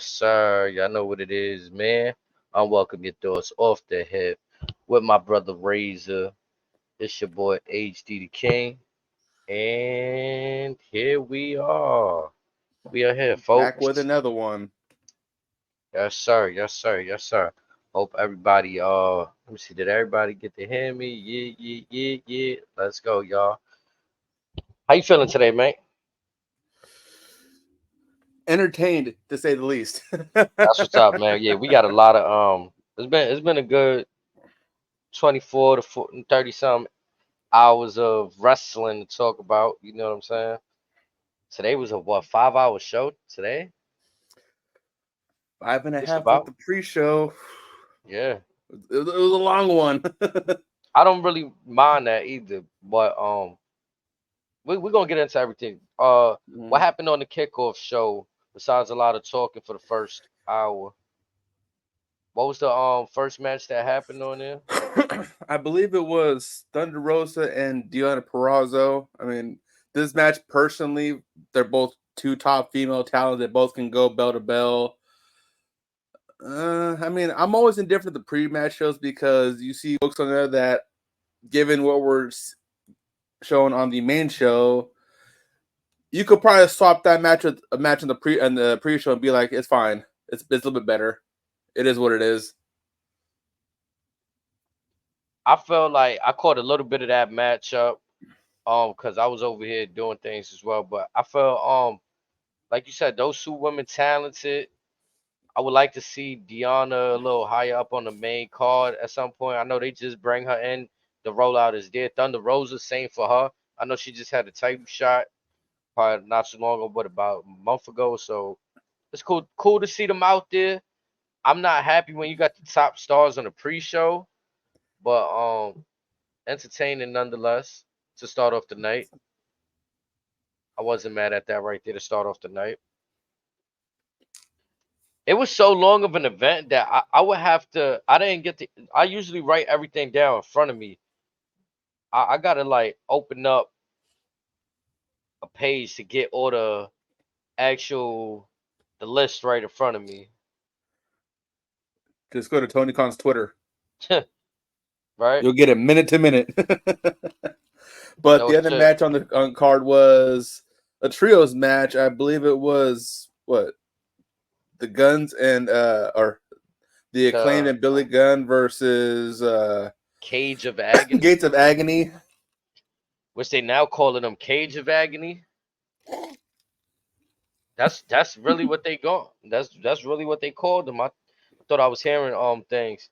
Yes, sir. Y'all know what it is, man. Unwelcome your thoughts off the hip with my brother Razor. It's your boy HD the King. And here we are. We are here, Back with folks. another one. Yes, sir. Yes, sir. Yes, sir. Hope everybody let me see, did everybody get to hear me? Yeah, yeah, yeah, yeah. Let's go, y'all. How you feeling today, man? Entertained, to say the least. That's what's up, man. Yeah, we got a lot of it's been a good 24 to 30 something hours of wrestling to talk about. You know what I'm saying? Today was a what 5 hour show today? Five and a Just half with about. the pre-show. Yeah. It was a long one. I don't really mind that either, but we're gonna get into everything. What happened on the kickoff show besides a lot of talking for the first hour? What was the first match that happened on there? I believe it was Thunder Rosa and Deonna Purrazzo. I mean, this match personally, they're both two top female talents that both can go bell to bell. I mean, I'm always indifferent to pre-match shows because you see folks on there that, given what we're showing on the main show, you could probably swap that match with a match in the pre-show and be like, it's fine. It's a little bit better. It is what it is. I felt like I caught a little bit of that matchup, because I was over here doing things as well. But I felt like you said, those two women talented. I would like to see Deanna a little higher up on the main card at some point. I know they just bring her in. The rollout is there. Thunder Rosa, same for her. I know she just had a title shot, probably not so long ago, but about a month ago. So it's cool to see them out there. I'm not happy when you got the top stars on the pre-show, but entertaining nonetheless to start off the night. I wasn't mad at that right there to start off the night. It was so long of an event that I would have to. I didn't get to. I usually write everything down in front of me. I gotta like open up a page to get all the list right in front of me. Just go to Tony Khan's Twitter. Right? You'll get it minute to minute. But No the other shit. match on the card was a trios match. I believe it was the Guns and or the Acclaimed The and Billy Gunn versus Cage of Agony, Gates of Agony. which they now calling them Cage of Agony. That's really what they got. That's really what they called them. I thought I was hearing things.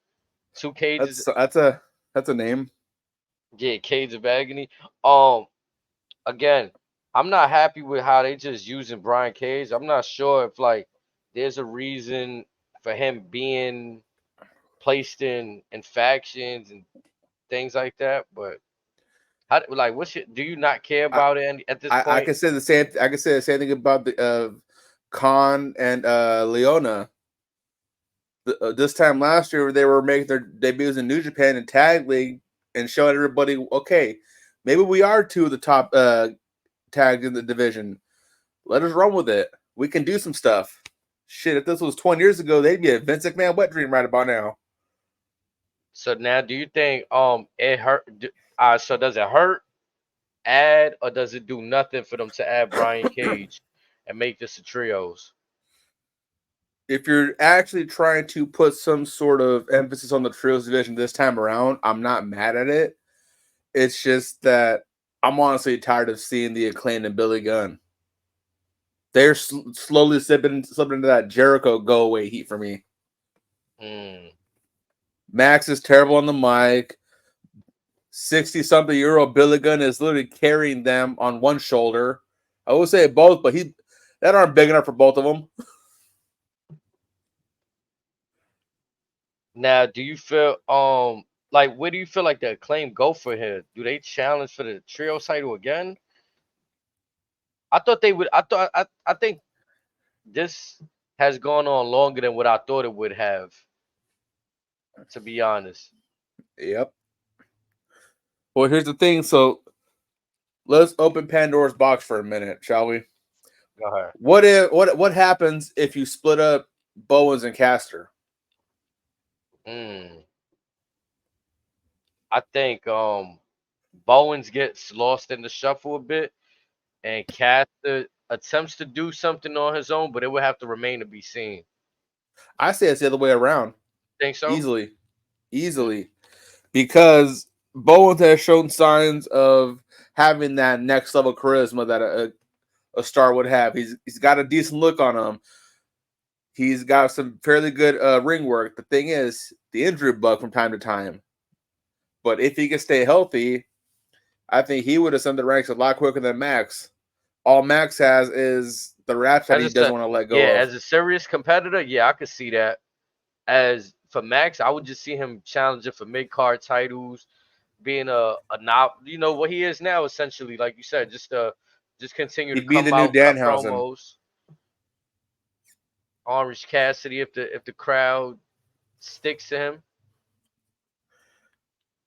Two cages. That's a name. Yeah, Cage of Agony. Um, again, I'm not happy with how they just using Brian Cage. I'm not sure if like there's a reason for him being placed in factions and things like that. But how like what's your, do you not care I, about it at this I point? can say the same. I can say the same thing about the Khan and Leona. This time last year, they were making their debuts in New Japan and Tag League and showing everybody, okay, maybe we are two of the top tags in the division. Let us run with it. We can do some stuff. Shit, if this was 20 years ago, they'd be a Vince McMahon wet dream right about now. So now, do you think it hurt? So does it hurt, add, or does it do nothing for them to add Brian Cage and make this a trios? If you're actually trying to put some sort of emphasis on the trios division this time around, I'm not mad at it. It's just that I'm honestly tired of seeing the Acclaimed and Billy Gunn. They're slowly slipping into that Jericho go away heat for me. Mm. Max is terrible on the mic. 60-something-year-old Billy Gunn is literally carrying them on one shoulder. I would say both, but that aren't big enough for both of them. Now, do you feel like where do you feel like the Acclaim go for here? Do they challenge for the trio title again? I thought they would. I think this has gone on longer than what I thought it would have. To be honest. Yep. Well, here's the thing. So let's open Pandora's box for a minute, shall we? Go ahead. What happens if you split up Bowens and Caster. Mm, I think Bowens gets lost in the shuffle a bit, and Caster attempts to do something on his own, but it would have to remain to be seen. I say it's the other way around. Think so? Easily. Mm. Easily. Because Bowens has shown signs of having that next level charisma that a star would have. He's got a decent look on him. He's got some fairly good ring work. The thing is, the injury bug from time to time. But if he can stay healthy, I think he would ascend the ranks a lot quicker than Max. All Max has is the raps that As he a doesn't want to let yeah, go of. as a serious competitor, yeah, I could see that. As for Max, I would just see him challenging for mid card titles, being a not, what he is now, essentially, like you said, just continue to He'd be the come new out, cut Danhausen. promos, Orange Cassidy if the crowd sticks to him.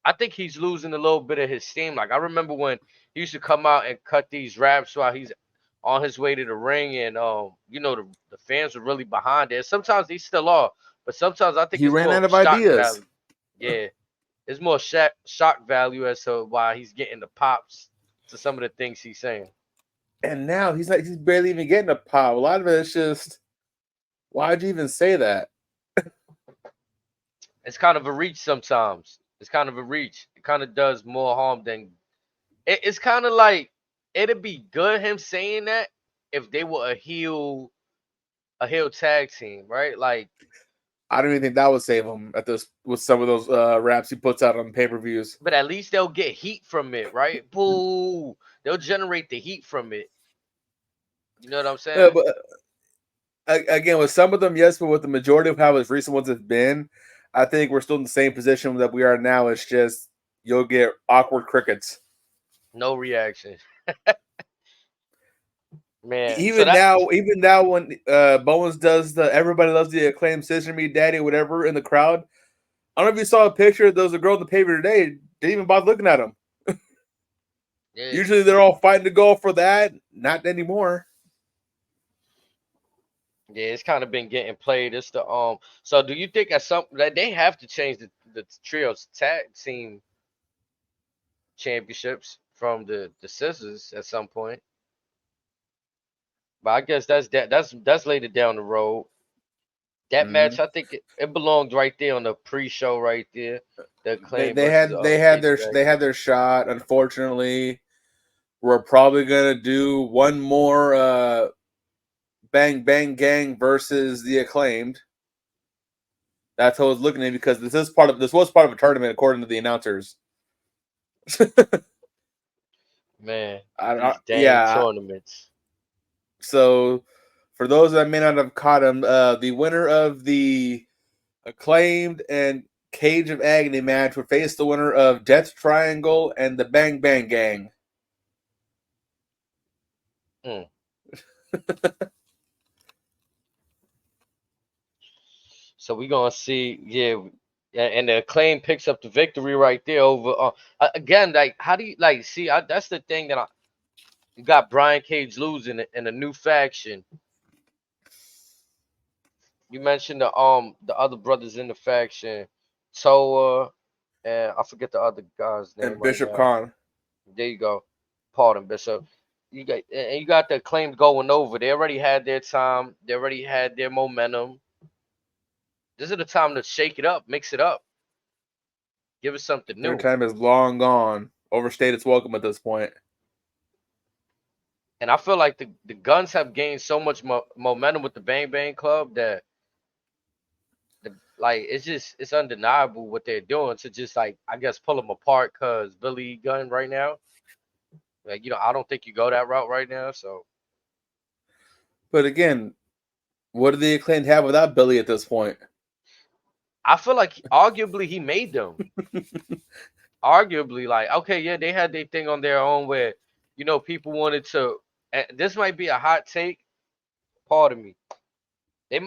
I think he's losing a little bit of his steam. Like I remember when he used to come out and cut these raps while he's on his way to the ring, and the fans were really behind it. Sometimes they still are, but sometimes I think He it's ran more out of shock ideas. value. Yeah, it's more shock value as to why he's getting the pops to some of the things he's saying. And now he's barely even getting a pop. A lot of it is just, why'd you even say that? It's kind of a reach sometimes. It's kind of a reach. It kind of does more harm than it's kind of like it'd be good him saying that if they were a heel tag team, right? Like, I don't even think that would save him at this with some of those raps he puts out on pay-per-views. but at least they'll get heat from it, right? Boo! They'll generate the heat from it. You know what I'm saying? But again, with some of them, yes, but with the majority of how his recent ones have been, I think we're still in the same position that we are now. It's just you'll get awkward crickets. No reaction, man. So Even that now, when Bowens does the everybody loves the acclaimed Scissor Me Daddy, whatever in the crowd. I don't know if you saw a picture. There was a girl in the paper today. Didn't even bother looking at him. yeah, Usually they're all fighting to go for that. Not anymore. yeah, it's kind of been getting played. It's the So do you think at some that they have to change the trios tag team championships from the scissors at some point? But I guess that's later down the road. That Mm-hmm. match, I think it belonged right there on the pre-show right there. The They Acclaim they versus had they had Cage their they Dragon. had their shot. Unfortunately, we're probably gonna do one more Bang Bang Gang versus the Acclaimed. That's how I was looking at it because this was part of a tournament according to the announcers. Man, these dang Yeah. tournaments. So for those that may not have caught him, the winner of the Acclaimed and Cage of Agony match would face the winner of Death Triangle and the Bang Bang Gang. Mm. So we gonna see, yeah, and the Acclaim picks up the victory right there over. Again, like how do you like see? That's the thing that you got Brian Cage losing in a new faction. You mentioned the other brothers in the faction, Toa, and I forget the other guy's name And right Bishop now. Khan. There you go. Pardon, Bishop. You got the Acclaimed going over. They already had their time. They already had their momentum. This is the time to shake it up, mix it up, give us something Their new. time is long gone. Overstayed its welcome at this point. And I feel like the Guns have gained so much momentum with the Bang Bang Club that like it's undeniable what they're doing to just like I guess pull them apart because Billy Gunn right now, like I don't think you go that route right now. So But again, what do the Acclaimed have without Billy at this point? I feel like arguably he made them. Arguably, like okay, yeah, they had their thing on their own where people wanted to. And this might be a hot take. Pardon me.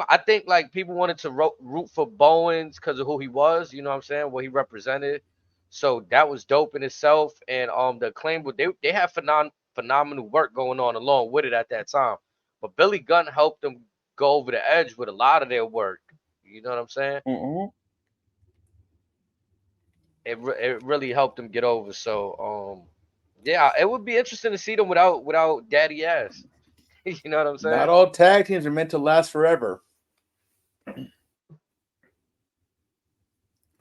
I think like people wanted to root for Bowens because of who he was. You know what I'm saying? What he represented. So that was dope in itself. And the Acclaim they had phenomenal work going on along with it at that time. But Billy Gunn helped them. go over the edge with a lot of their work. You know what I'm saying? Mm-hmm. It really helped them get over. So yeah, it would be interesting to see them without Daddy Ass. You know what I'm Not saying? all tag teams are meant to last forever.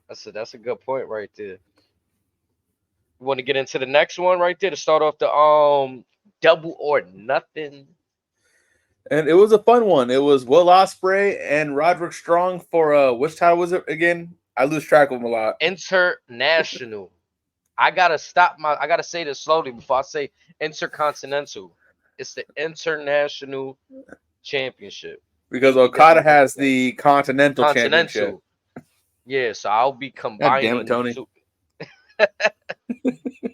That's a good point right there. You want to get into the next one right there to start off the double or nothing And it was a fun one. It was Will Ospreay and Roderick Strong for which title was it again? I lose track of them a lot. international. I gotta say this slowly before I say intercontinental. It's the international championship. Because Okada AEW has International. the Continental Championship. Continental. Yeah, so I'll be God damn it, combining the Tony. two.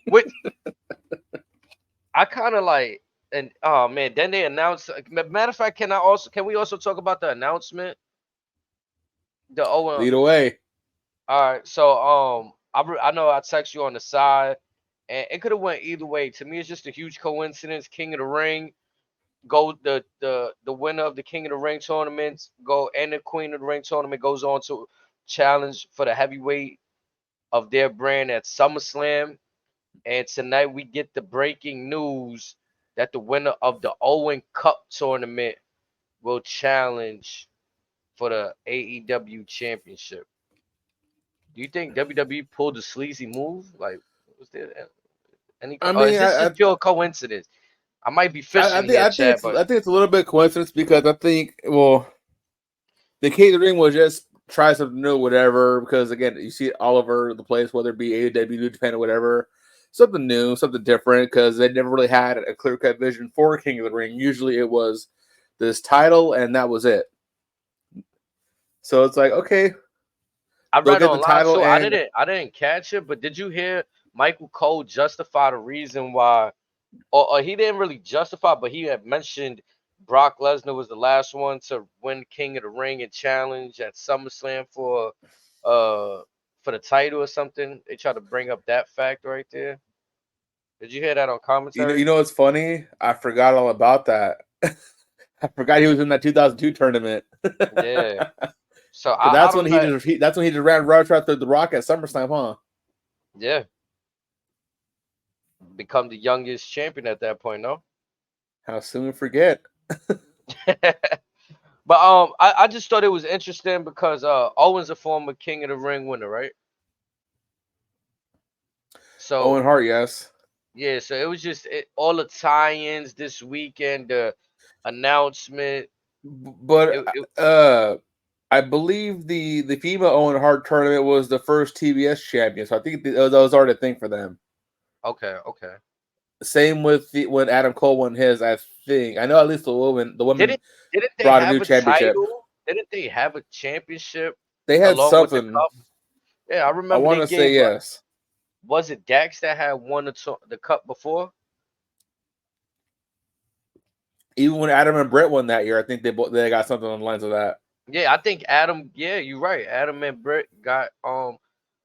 With I kind of like, and oh man, then they announced. Matter of fact, can we also talk about the announcement? The Lead away. all right. So I know I text you on the side, and it could have went either way. To me, it's just a huge coincidence. King of the Ring go the winner of the King of the Ring tournament go and the Queen of the Ring tournament goes on to challenge for the heavyweight of their brand at SummerSlam. And tonight we get the breaking news that the winner of the Owen Cup tournament will challenge for the AEW championship. Do you think WWE pulled a sleazy move? Like, was there any? I Or is mean, this just pure coincidence? I might be fishing here, Chad, but I think it's a little bit coincidence because I think the King of the Ring will just try something new, whatever. Because again, you see it all over the place, whether it be AEW, New Japan, or whatever. Something new, something different, because they never really had a clear cut vision for King of the Ring. Usually, it was this title, and that was it. So it's like, okay, I they'll read get the online title, too. and I didn't catch it, but did you hear Michael Cole justify the reason why? Or he didn't really justify, but he had mentioned Brock Lesnar was the last one to win King of the Ring and challenge at SummerSlam uh for the title or something. They try to bring up that fact right there. Did you hear that on you commentary? know what's funny? I forgot all about that. I forgot he was in that 2002 tournament. Yeah. So Because I don't know. that's when he just ran right through the Rock at SummerSlam, huh? Yeah, become the youngest champion at that point, no? How soon we forget? But I just thought it was interesting because Owen's a former King of the Ring winner, right? So Owen Hart, yes. yeah, so it was just all the tie-ins this weekend, the announcement. But It I believe the female Owen Hart tournament was the first TBS champion, so I think that was already a thing for them. okay, okay. Same with when Adam Cole won his. I think I know at least the women Didn't they brought a have new a championship. title? Didn't they have a championship They had along with the something. cup? Yeah, I I remember want they to say gave. yes. Was it Dax that had won the cup before? Even when Adam and Brett won that year, I think they got something on the lines of that. Yeah, I think Adam. Yeah, you're right. Adam and Britt got well,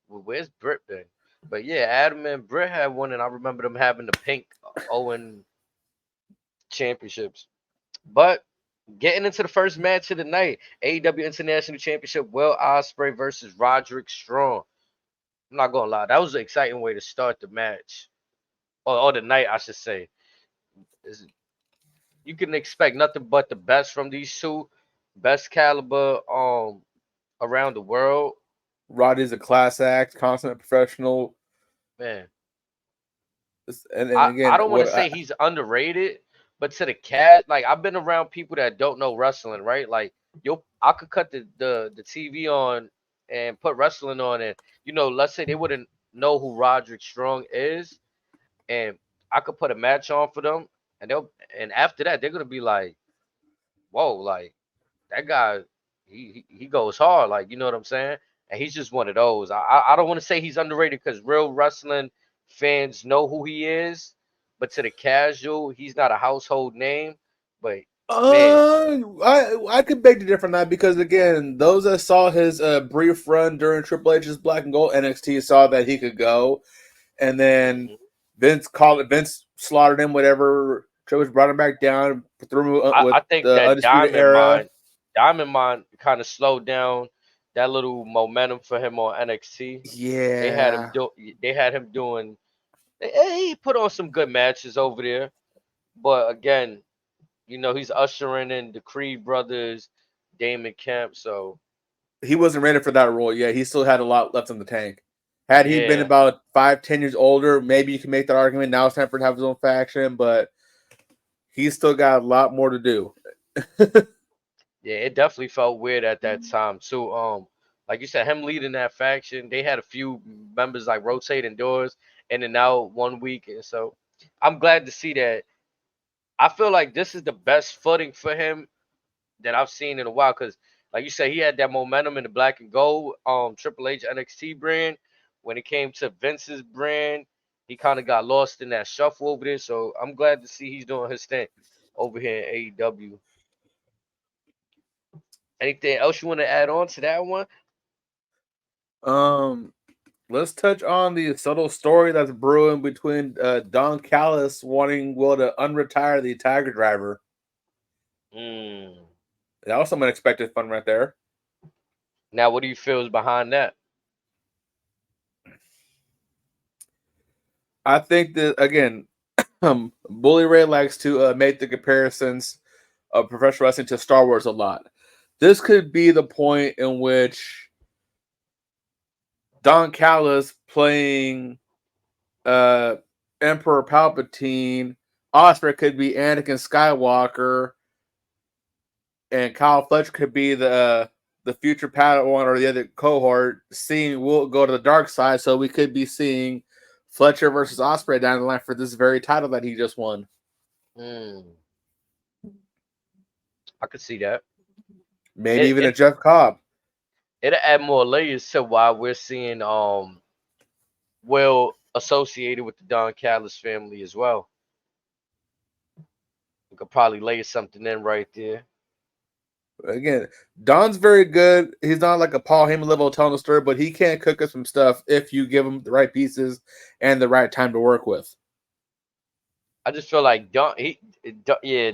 where's Britt been? But yeah, Adam and Britt had one, and I remember them having the pink Owen championships. But getting into the first match of the night, AEW International Championship, Will Ospreay versus Roderick Strong. I'm not gonna lie, that was an exciting way to start the match, or the night, I should say. Is- You can expect nothing but the best from these two, best caliber around the world, Roddy's a class act, consummate professional, man. and I again, don't want to say he's underrated, but to the cat, like I've been around people that don't know wrestling, right? Like I could cut the TV on and put wrestling on, and let's say they wouldn't know who Roderick Strong is, and I could put a match on for them, and after that they're gonna be like, whoa, like that guy, he goes hard, like you know what I'm saying? And he's just one of those. I don't want to say he's underrated because real wrestling fans know who he is, but to the casual, he's not a household name. But man, I could beg to differ on that because again, those that saw his brief run during Triple H's Black and Gold NXT saw that he could go, and then mhm. Vince slaughtered him, whatever. Triple H brought him back down, threw him with I think the that Undisputed Diamond Era. Mine, Diamond Mine kind of slowed down that little momentum for him on NXT. They had him Yeah, do. They had him doing. He put on some good matches over there, but again, he's ushering in the Creed brothers, Damon Kemp. So he wasn't ready for that role yet. He still had a lot left in the tank. Had he been yeah, about 5, 10 years older, maybe you can make that argument. Now it's time for him to have his own faction, but he's still got a lot more to do. yeah, it definitely felt weird at that time too. Like you said, him leading that faction, they had a few members like rotating doors in and out one week, and so I'm glad to see that. I feel like this is the best footing for him that I've seen in a while. Because, like you said, he had that momentum in the black and gold, Triple H NXT brand. When it came to Vince's brand, he kind of got lost in that shuffle over there. So I'm glad to see he's doing his thing over here in AEW. Anything else you want to add on to that one? um, let's touch on the subtle story that's brewing between Don Callis wanting Will to unretire the Tiger Driver. Mm. That was some unexpected fun right there. Now, what do you feel is behind that? I think that again, Bully Ray likes to make the comparisons of professional wrestling to Star Wars a lot. This could be the point in which Don Callis playing Emperor Palpatine, Osprey could be Anakin Skywalker, and Kyle Fletcher could be the future Padawan or the other cohort. Seeing Will go to the dark side, so we could be seeing Fletcher versus Osprey down the line for this very title that he just won. Mm. I could see that. Maybe It even a it Jeff Cobb. it'll add more layers to why we're seeing Will associated with the Don Callis family as well. We could probably lay something in right there. Again, Don's very good. He's not like a Paul Heyman level telling the story, but he can cook us some stuff if you give him the right pieces and the right time to work with. I just feel like yeah,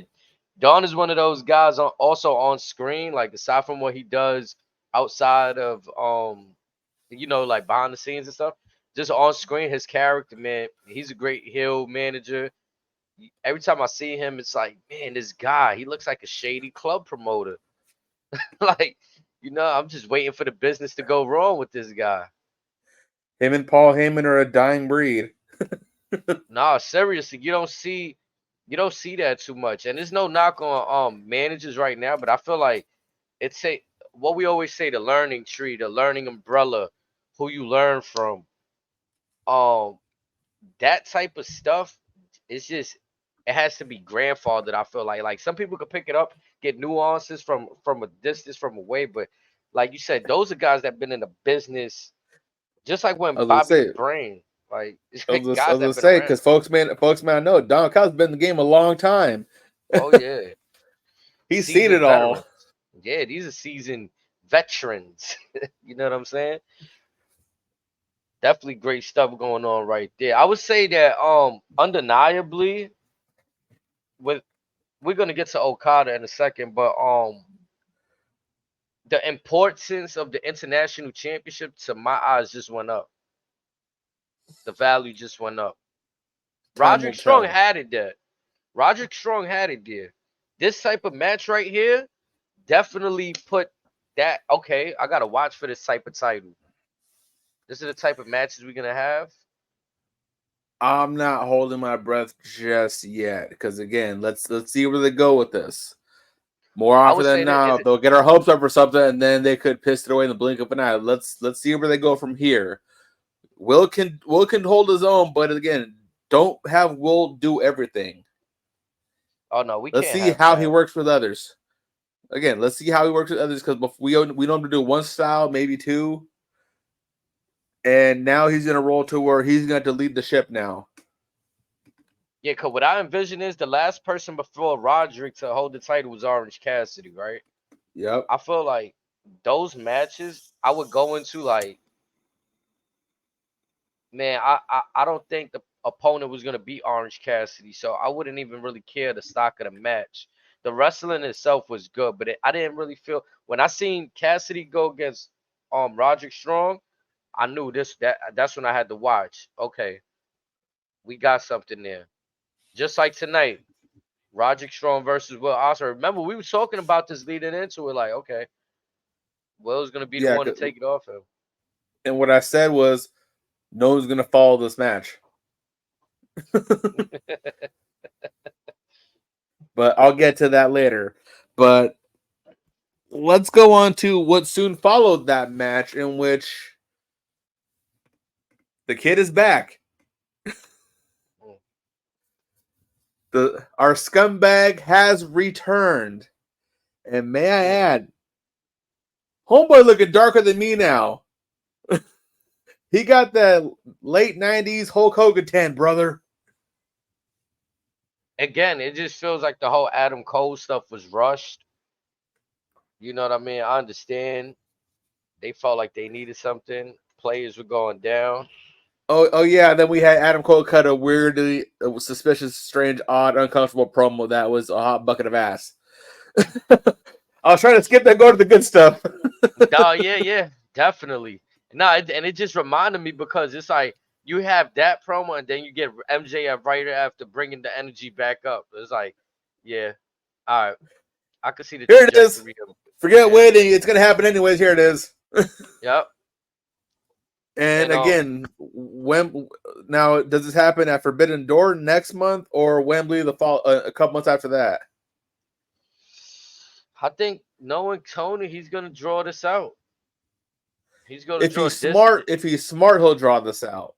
Don is one of those guys also on screen, like aside from what he does outside of like behind the scenes and stuff, just on screen, his character, man, he's a great heel manager. Every time I see him, it's like, man, this guy, he looks like a shady club promoter. Like, I'm just waiting for the business to go wrong with this guy. Him and Paul Heyman are a dying breed. Nah, seriously, you don't see that too much. And there's no knock on managers right now, but I feel like it's a what we always say, the learning tree, the learning umbrella, who you learn from. Um, that type of stuff is just it has to be grandfathered. I feel like some people could pick it up, get nuances from a distance, from away, but like you said, those are guys that been in the business, just like when I was gonna Bobby the say, Brain, like it's I was like gonna, I guys was that gonna have been say, around. because folks, man, I know Don Callis been in the game a long time. Oh yeah, He's seen it seasoned all. veterans. Yeah, these are seasoned veterans. You know what I'm saying? Definitely great stuff going on right there. I would say that undeniably, with we're gonna get to Okada in a second, but the importance of the international championship to my eyes just went up. The value just went up. Time will Roderick Strong tell. had it there. Roderick Strong had it there. This type of match right here definitely put that, okay, I gotta watch for this type of title. This is the type of matches we're gonna have. I'm not holding my breath just yet because again, let's see where they go with this. More I often would than say that is not, it. they'll get our hopes up for something, and then they could piss it away in the blink of an eye. Let's see where they go from here. Will can hold his own, but again, don't have Will do everything. Oh no, we Let's can't see have how he that. works with others. Again, let's see how he works with others because we know him to do one style, maybe two, and now he's in a role to where he's going to lead the ship now. Yeah, cause what I envision is the last person before Roderick to hold the title was Orange Cassidy, right? Yep. I feel like those matches I would go into like, man, I don't think the opponent was gonna beat Orange Cassidy, so I wouldn't even really care the stock of the match. the wrestling itself was good, but I didn't really feel when I seen Cassidy go against Roderick Strong. I knew that's when I had to watch. Okay, we got something there. Just like tonight, Roderick Strong versus Will Ospreay. Remember, we were talking about this leading into it. Like, okay, Will's gonna be the Yeah, one to take it off him. and what I said was, no one's gonna follow this match. But I'll get to that later. But let's go on to what soon followed that match, in which the kid is back. Our scumbag has returned. And may I add, homeboy looking darker than me now. He got that late 90s Hulk Hogan tan, brother. Again, it just feels like the whole Adam Cole stuff was rushed. You know what I mean? I understand. They felt like they needed something. Players were going down. Oh yeah. Then we had Adam Cole cut a weirdly suspicious, strange, odd, uncomfortable promo that was a hot bucket of ass. I was trying to skip that, go to the good stuff. Oh yeah, definitely. No, and it just reminded me because it's like you have that promo and then you get MJF right after bringing the energy back up. It's like, yeah, all right, I could see the Here it is. trajectory of Forget waiting. It's gonna happen anyways. Here it is. Yep. And again, when now does this happen at Forbidden Door next month or Wembley the fall a couple months after that? I think knowing Tony, he's gonna draw this out. He's gonna If draw he's this smart, he'll draw this out.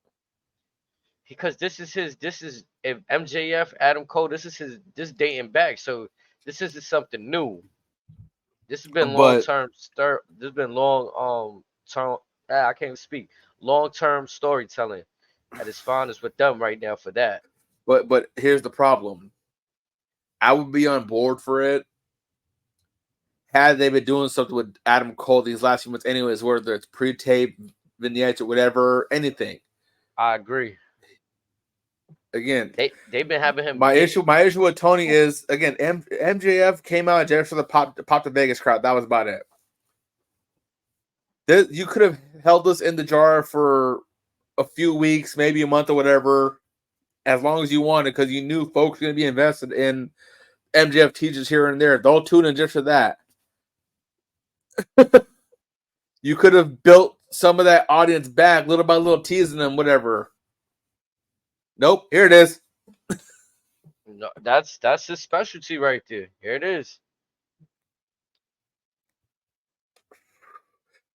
because this is if MJF Adam Cole, this dating back, so this isn't something new. This has been long term. This has been long term. I can't even speak. Long term storytelling at its finest with them right now for that. But here's the problem. I would be on board for it had they been doing something with Adam Cole these last few months, anyways, whether it's pre-tape, vignettes, or whatever, anything. I agree. Again, they've been having him. My issue with Tony is again MJF came out just for the pop the Vegas crowd. That was about it. You could have held this in the jar for a few weeks, maybe a month or whatever, as long as you wanted, because you knew folks were going to be invested in MJF teachers here and there. They'll tune in just for that. You could have built some of that audience back little by little, teasing them, whatever. Nope, here it is. No, that's his specialty right there. Here it is.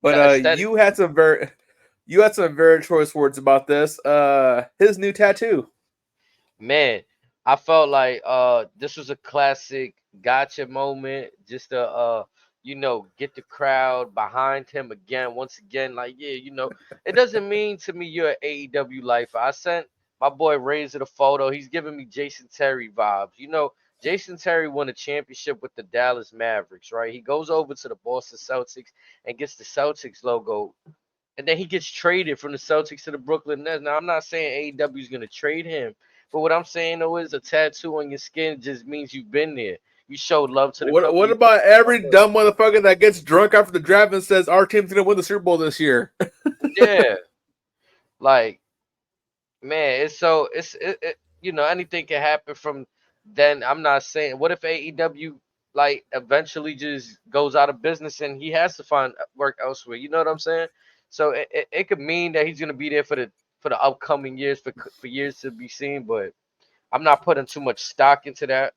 But you had some very choice words about this. His new tattoo. Man, I felt like this was a classic gotcha moment. Just to get the crowd behind him again. Once again, like, yeah, it doesn't mean to me you're an AEW lifer. I sent my boy Razor the photo. He's giving me Jason Terry vibes. Jason Terry won a championship with the Dallas Mavericks, right? He goes over to the Boston Celtics and gets the Celtics logo. And then he gets traded from the Celtics to the Brooklyn Nets. Now, I'm not saying AEW is going to trade him. But what I'm saying, though, is a tattoo on your skin just means you've been there. You showed love to the company. What about every dumb motherfucker that gets drunk after the draft and says, our team's going to win the Super Bowl this year? Yeah. Like, man, anything can happen from then. I'm not saying, what if AEW, like, eventually just goes out of business and he has to find work elsewhere? You know what I'm saying? So it could mean that he's going to be there for the upcoming years, for years to be seen, but I'm not putting too much stock into that.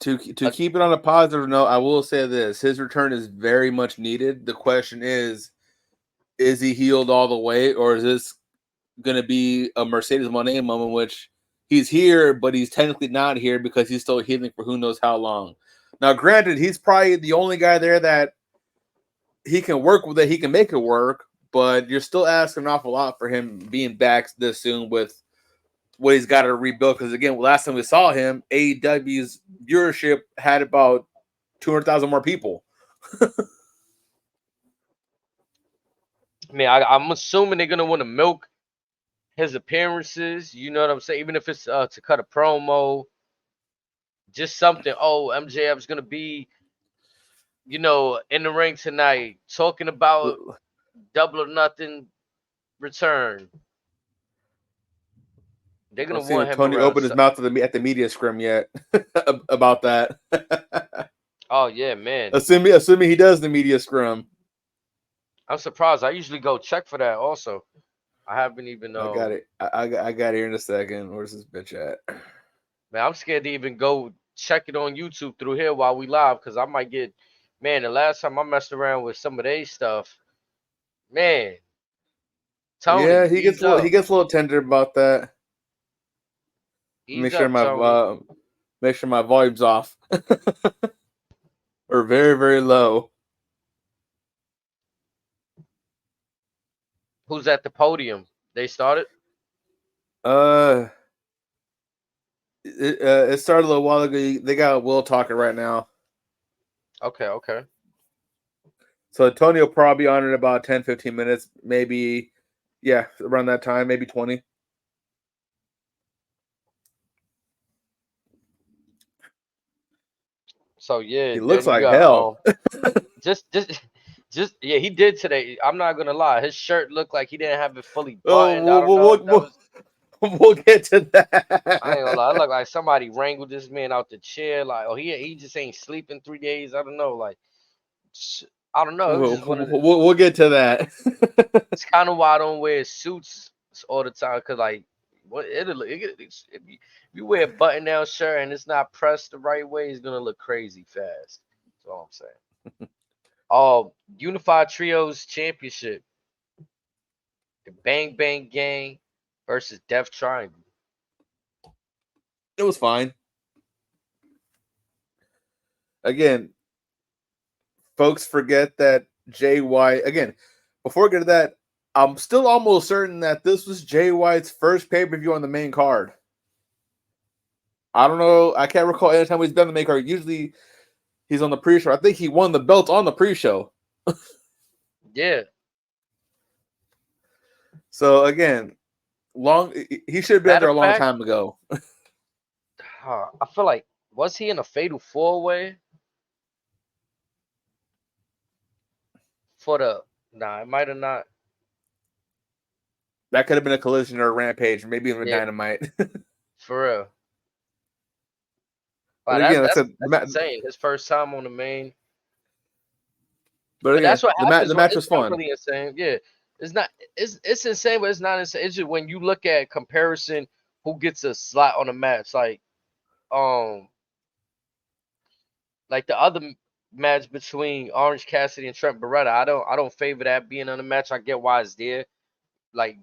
To keep it on a positive note, I will say this. His return is very much needed. The question is he healed all the way, or is this going to be a Mercedes Moné moment, which he's here, but he's technically not here because he's still healing for who knows how long. Now, granted, he's probably the only guy there that he can work with, that he can make it work, but you're still asking an awful lot for him being back this soon with what he's got to rebuild. Because again, last time we saw him, AEW's viewership had about 200,000 more people. I mean, I'm assuming they're gonna want to milk his appearances. You know what I'm saying? Even if it's to cut a promo, just something. Oh, MJF's gonna be, in the ring tonight, talking about Double or Nothing return. They're I gonna don't see want him Tony around. open his mouth at the media scrum yet about that. Oh yeah, man. assuming he does the media scrum. I'm surprised. I usually go check for that. Also, I haven't even. I got it. I got it here in a second. Where's this bitch at? Man, I'm scared to even go check it on YouTube through here while we live, because I might get. Man, the last time I messed around with some of their stuff, man, Yeah, Tony, ease he up, gets a little tender about that. ease up, Tony. Make sure my volume's off or very very low. Who's at the podium? They started. Uh, it started a little while ago. They got Will talking right now. Okay, okay. So Tony will probably be on in about 10, 15 minutes, maybe. Yeah, around that time, maybe 20. So yeah, He looks then you like got hell. just just yeah, he did today. I'm not gonna lie, his shirt looked like he didn't have it fully Oh, buttoned. I don't know if that was. we'll get to I ain't gonna that. lie, it looked like somebody wrangled this man out the chair. Like, oh, he just ain't sleeping 3 days. I don't know. Like, I don't know. It was just one of the. We'll get to that. It's kind of why I don't wear suits all the time, cause like, what if you wear a button down shirt and it's not pressed the right way, it's gonna look crazy fast. That's all I'm saying. Unified Trios Championship, the Bang Bang Gang versus Death Triangle. It was fine. Again, folks forget that Jay White. Again, before we get to that, I'm still almost certain that this was Jay White's first pay-per-view on the main card. I don't know. I can't recall any time he's been on the main card. Usually he's on the pre-show. I think he won the belt on the pre-show. Yeah. So again, he should have been Matter there a of long fact, time ago. I feel like, was he in a fatal 4-way for the? Nah, it might have not. That could have been a Collision or a Rampage, or maybe even a Yeah, Dynamite. for real. But Wow, again, that's insane. His first time on the main. but But again, that's what happens the when match it's was not fun. really insane. Yeah, it's not. It's insane, but it's not insane. It's just when you look at comparison, who gets a slot on a match, um, like the other match between Orange Cassidy and Trent Beretta. I don't favor that being on the match. I get why it's there. Like,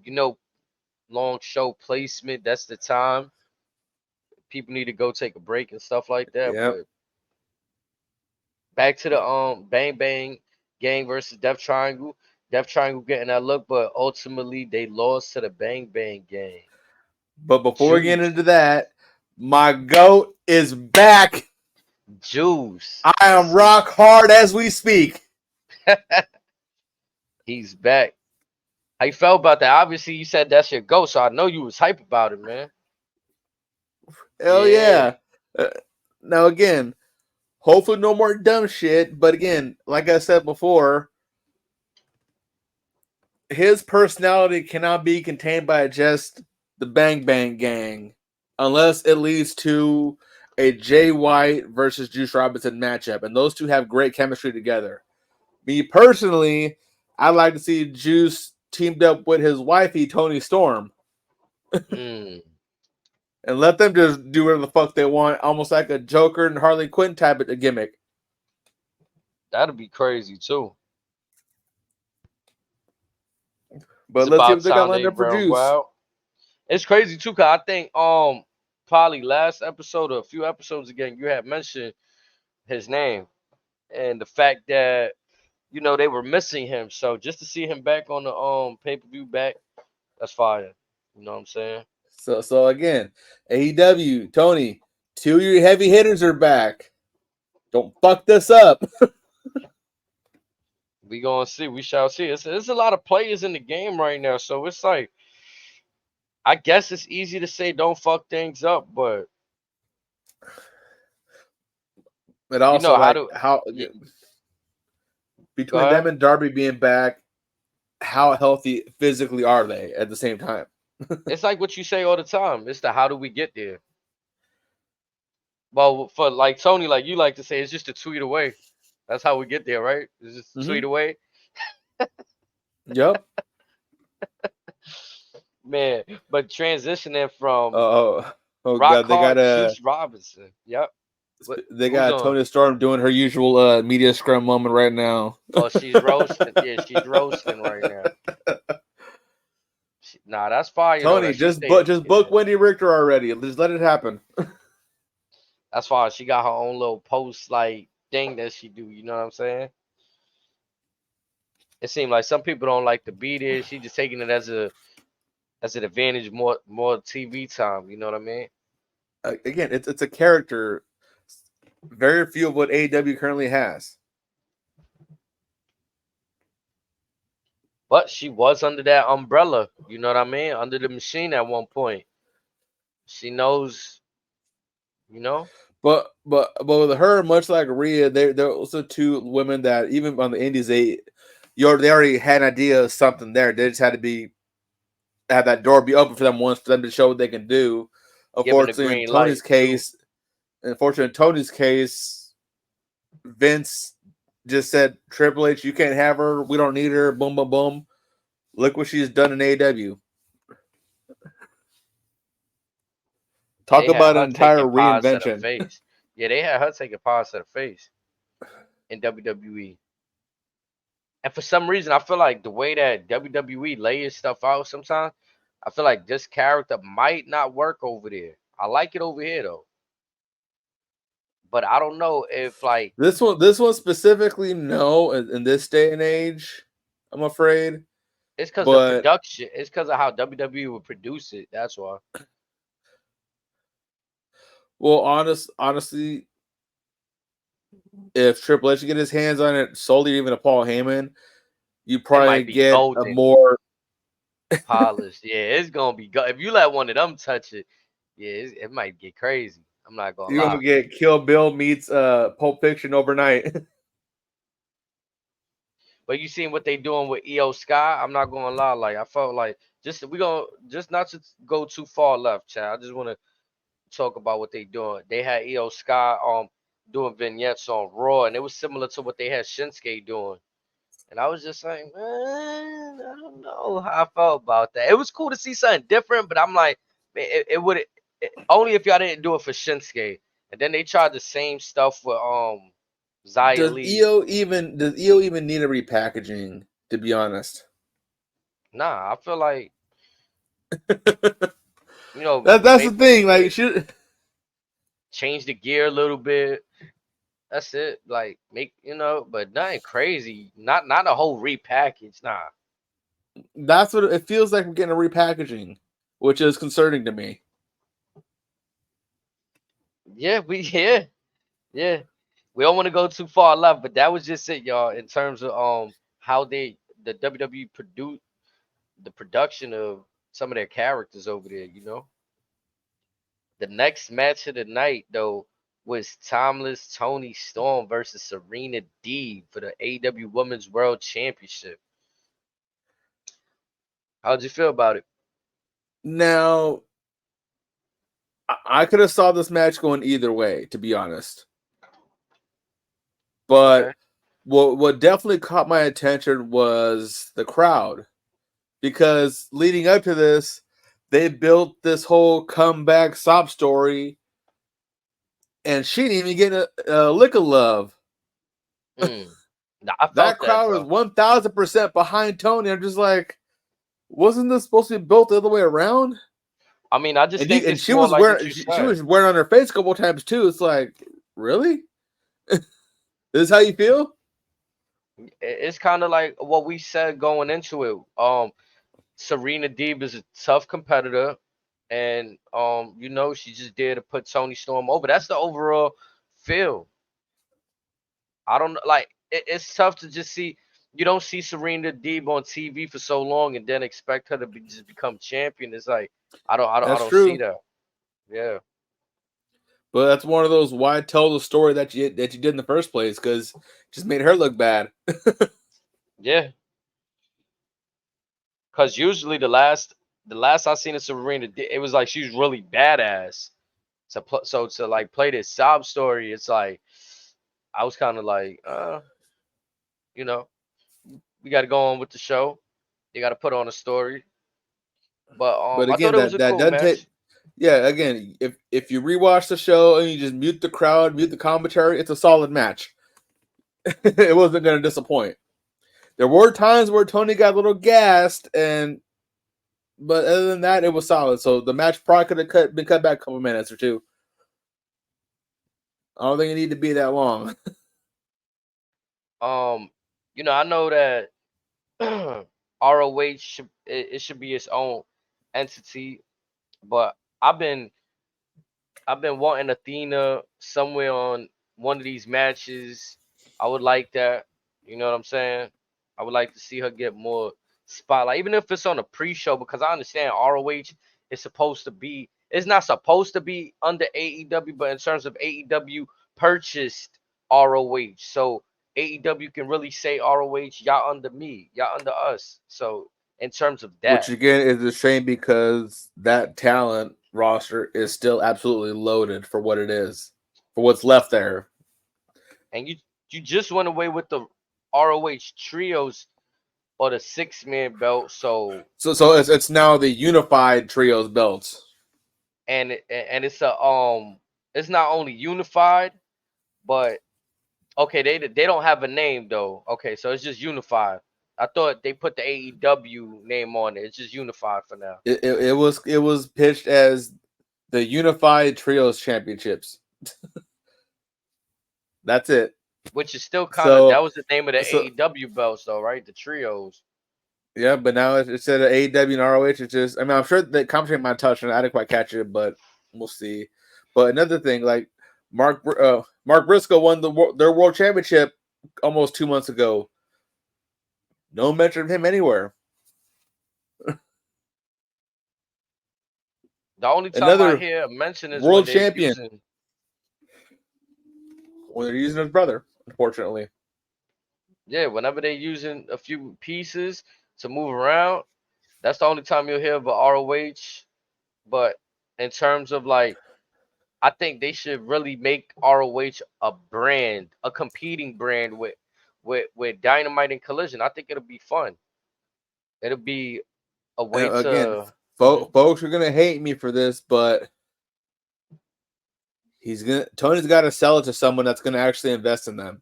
long show placement. That's the time people need to go take a break and stuff like that. Yep. But back to the Bang Bang Gang versus Death Triangle. Death Triangle getting that look, but ultimately they lost to the Bang Bang Gang. But before we get Juice. into that, my GOAT is back. Juice. I am rock hard as we speak. He's back. How you felt about that? Obviously, you said that's your goat, so I know you was hype about it, man. Hell yeah. Now again, hopefully no more dumb shit. But again, like I said before, his personality cannot be contained by just the Bang Bang Gang, unless it leads to a Jay White versus Juice Robinson matchup, and those two have great chemistry together. Me personally, I'd like to see Juice teamed up with his wifey Tony Storm, and let them just do whatever the fuck they want, almost like a Joker and Harley Quinn type of gimmick. That'd be crazy too. But It's let's see about what they got time lined they up for run Juice. wild. It's crazy too, cause I think probably last episode or a few episodes again, you had mentioned his name and the fact that they were missing him. So just to see him back on the pay-per-view back, that's fire. You know what I'm saying? So again, AEW, Tony, two of your heavy hitters are back. Don't fuck this up. We gonna see. We shall see. It's a lot of players in the game right now, so it's like, I guess it's easy to say don't fuck things up, but And also, how like, to how go between them ahead. and Darby being back, how healthy physically are they at the same time? It's like what you say all the time. It's the how do we get there? Well, for like Tony, like you like to say, it's just a tweet away. That's how we get there, right? It's just a tweet Mm-hmm. away. Yep. Man, but transitioning from Oh, oh Rock God, Hard Juice Robinson. Yep. they Who's got on? Tony Storm doing her usual media scrum moment right now. Oh, she's roasting. Yeah, she's roasting right now. Nah, that's fire though Tony, that she stayed. just book Yeah, Wendy Richter already. Just let it happen. that's fire. She got her own little post like thing that she do. You know what I'm saying? It seemed like some people don't like to be there. She just taking it as an advantage, more TV time. You know what I mean? Again, it's a character. Very few of what AEW currently has. But she was under that umbrella. You know what I mean? Under the machine at one point. She knows. You know. But with her, much like Rhea, they're also two women that even on the Indies they already had an idea of something there. They just had to have that door be open for them once for them to show what they can do. Given the green light too. Unfortunately, in Tony's case, Vince just said, Triple H, you can't have her. We don't need her. Boom, boom, boom. Look what she's done in AEW. Talk They had about an her entire taking pies to the reinvention. face. Yeah, they had her taking pies to the face in WWE. And for some reason, I feel like the way that WWE lays stuff out sometimes, I feel like this character might not work over there. I like it over here though, but I don't know if like This one specifically, no, in this day and age, I'm afraid. it's because the But production. It's because of how WWE would produce it. That's why well, honestly, if Triple H get his hands on it solely, even a Paul Heyman, you it probably might be get a golden, more. polished. Yeah, it's gonna be. If you let one of them touch it, yeah, it might get crazy. I'm not gonna You're lie. gonna get Kill Bill meets Pulp Fiction overnight. But you seen what they doing with EO Sky? I'm not gonna lie. Like I felt like we gonna just not to go too far left, child. I just want to talk about what they doing. They had EO Sky doing vignettes on Raw, and it was similar to what they had Shinsuke doing. And I was just like, man, I don't know how I felt about that. It was cool to see something different, but I'm like, man, it would only if y'all didn't do it for Shinsuke. And then they tried the same stuff with Xia Li. Does EO even need a repackaging? To be honest, Nah, I feel like that's the maybe thing. Like, yeah, should change the gear a little bit. That's it. Like make but nothing crazy. Not a whole repackage. Nah. that's what it feels like. We're getting a repackaging, which is concerning to me. Yeah, yeah. We don't want to go too far left, but that was just it, y'all. In terms of how the WWE produce the production of some of their characters over there. The next match of the night though was Timeless Tony Storm versus Serena Deeb for the AEW Women's World Championship. How'd you feel about it? Now, I could have saw this match going either way, to be honest. But Okay. what definitely caught my attention was the crowd, because leading up to this, they built this whole comeback sob story, and she didn't even get a lick of love. Nah, I That felt that crowd was though. 1,000% behind Tony. I'm just like, wasn't this supposed to be built the other way around? I mean, I just think And it's she more was like what wearing you she said. was wearing on her face a couple times too. It's like, really? This is how you feel? It's kind of like what we said going into it. Serena Deeb is a tough competitor, and she's just there to put Tony Storm over. That's the overall feel. I don't like it's tough to just see. You don't see Serena Deeb on TV for so long, and then expect her to just become champion. It's like I That's don't see true. that. Yeah, But that's one of those why tell the story that you did in the first place, because it just made her look bad. Yeah, because usually the last I seen of Serena, it was like she was really badass. So to like play this sob story, it's like I was kind of like, you know, we got to go on with the show. You got to put on a story. But But I again, thought it was a that cool doesn't take. match. Yeah, again, if you rewatch the show and you just mute the crowd, mute the commentary, it's a solid match. It wasn't going to disappoint. There were times where Tony got a little gassed, but other than that, it was solid. So the match probably could have been cut back a couple minutes or two. I don't think it needed to be that long. I know that ROH it should be its own entity, but I've been wanting Athena somewhere on one of these matches. I would like that. You know what I'm saying? I would like to see her get more spotlight, even if it's on a pre-show, because I understand ROH is supposed to be. It's not supposed to be under AEW, but in terms of AEW purchased ROH, so AEW can really say ROH, y'all under me, y'all under us. So in terms of Which that, again is a shame because that talent roster is still absolutely loaded for what it is, for what's left there. and you just went away with the ROH trios or the 6-man belt. So So it's now the unified trios belts. and it's not only unified, but okay, they don't have a name though. Okay, so it's just unified. I thought they put the AEW name on it. It's just unified for now. It was pitched as the unified trios championships. That's it. Which is still kind of, that So was the name of the so AEW belts though, right? The trios. yeah, but now instead of AEW and ROH, it's just. I mean, I'm sure the commentary might touch on it. I didn't quite catch it, but we'll see. But another thing, like Mark Briscoe won their world championship almost 2 months ago. No mention of him anywhere. The only time I Another hear a mention is when world they're champion using when they're using his brother, unfortunately. yeah, whenever they're using a few pieces to move around, that's the only time you'll hear of a ROH. But in terms of like, I think they should really make ROH a brand, a competing brand with Dynamite and Collision. I think it'll be fun. It'll be a way And again, to. Mhm. folks are gonna hate me for this, but Tony's got to sell it to someone that's gonna actually invest in them.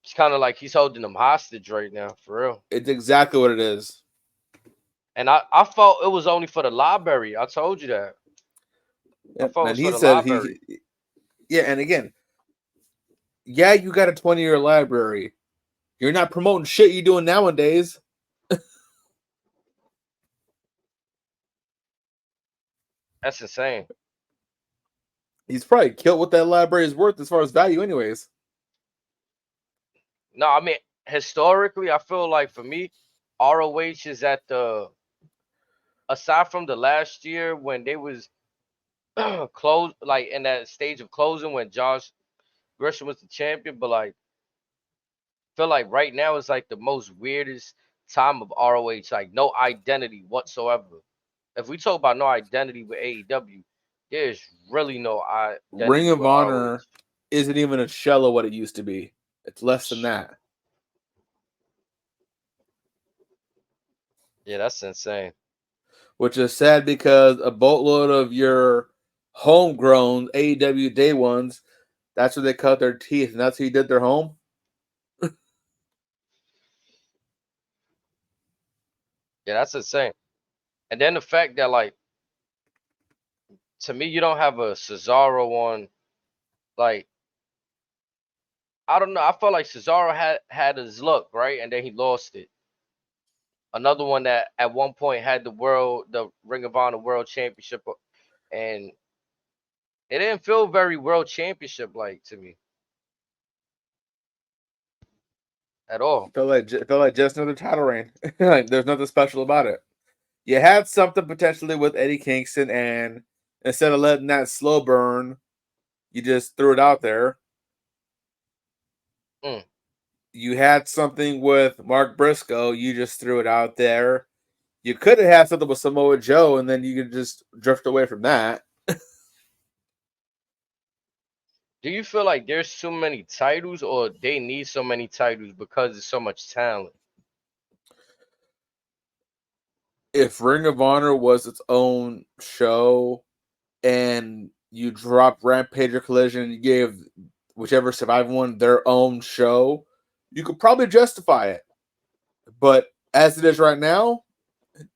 It's kind of like he's holding them hostage right now, for real. It's exactly what it is. And I felt it was only for the library. I told you that. I Yep. felt it And was for he the said library. yeah, and again, yeah, you got a 20-year library. You're not promoting shit you doing nowadays. That's insane. He's probably killed what that library is worth as far as value, anyways. No, I mean historically, I feel like for me, ROH is at the, aside from the last year when they was close, like in that stage of closing when Josh Gresham was the champion, but like feel like right now is like the most weirdest time of ROH, like no identity whatsoever. If we talk about no identity with AEW, there's really no Ring identity of with ROH. Honor isn't even a shell of what it used to be. It's less than that. Yeah, that's insane. Which is sad because a boatload of your homegrown AEW day ones, that's where they cut their teeth, and that's who did their home. Yeah, that's insane. And then the fact that like to me you don't have a Cesaro on, like I don't know. I felt like Cesaro had his look, right? And then he lost it. Another one that at one point had the Ring of Honor World Championship, and it didn't feel very World Championship like to me at all. It felt like just another title reign. Like, there's nothing special about it. You had something potentially with Eddie Kingston and instead of letting that slow burn, you just threw it out there. You had something with Mark Briscoe, you just threw it out there. You could have had something with Samoa Joe, and then you could just drift away from that. Do you feel like there's too many titles, or they need so many titles because there's so much talent? If Ring of Honor was its own show, and you dropped Rampage or Collision, and you gave whichever surviving one their own show, you could probably justify it. But as it is right now,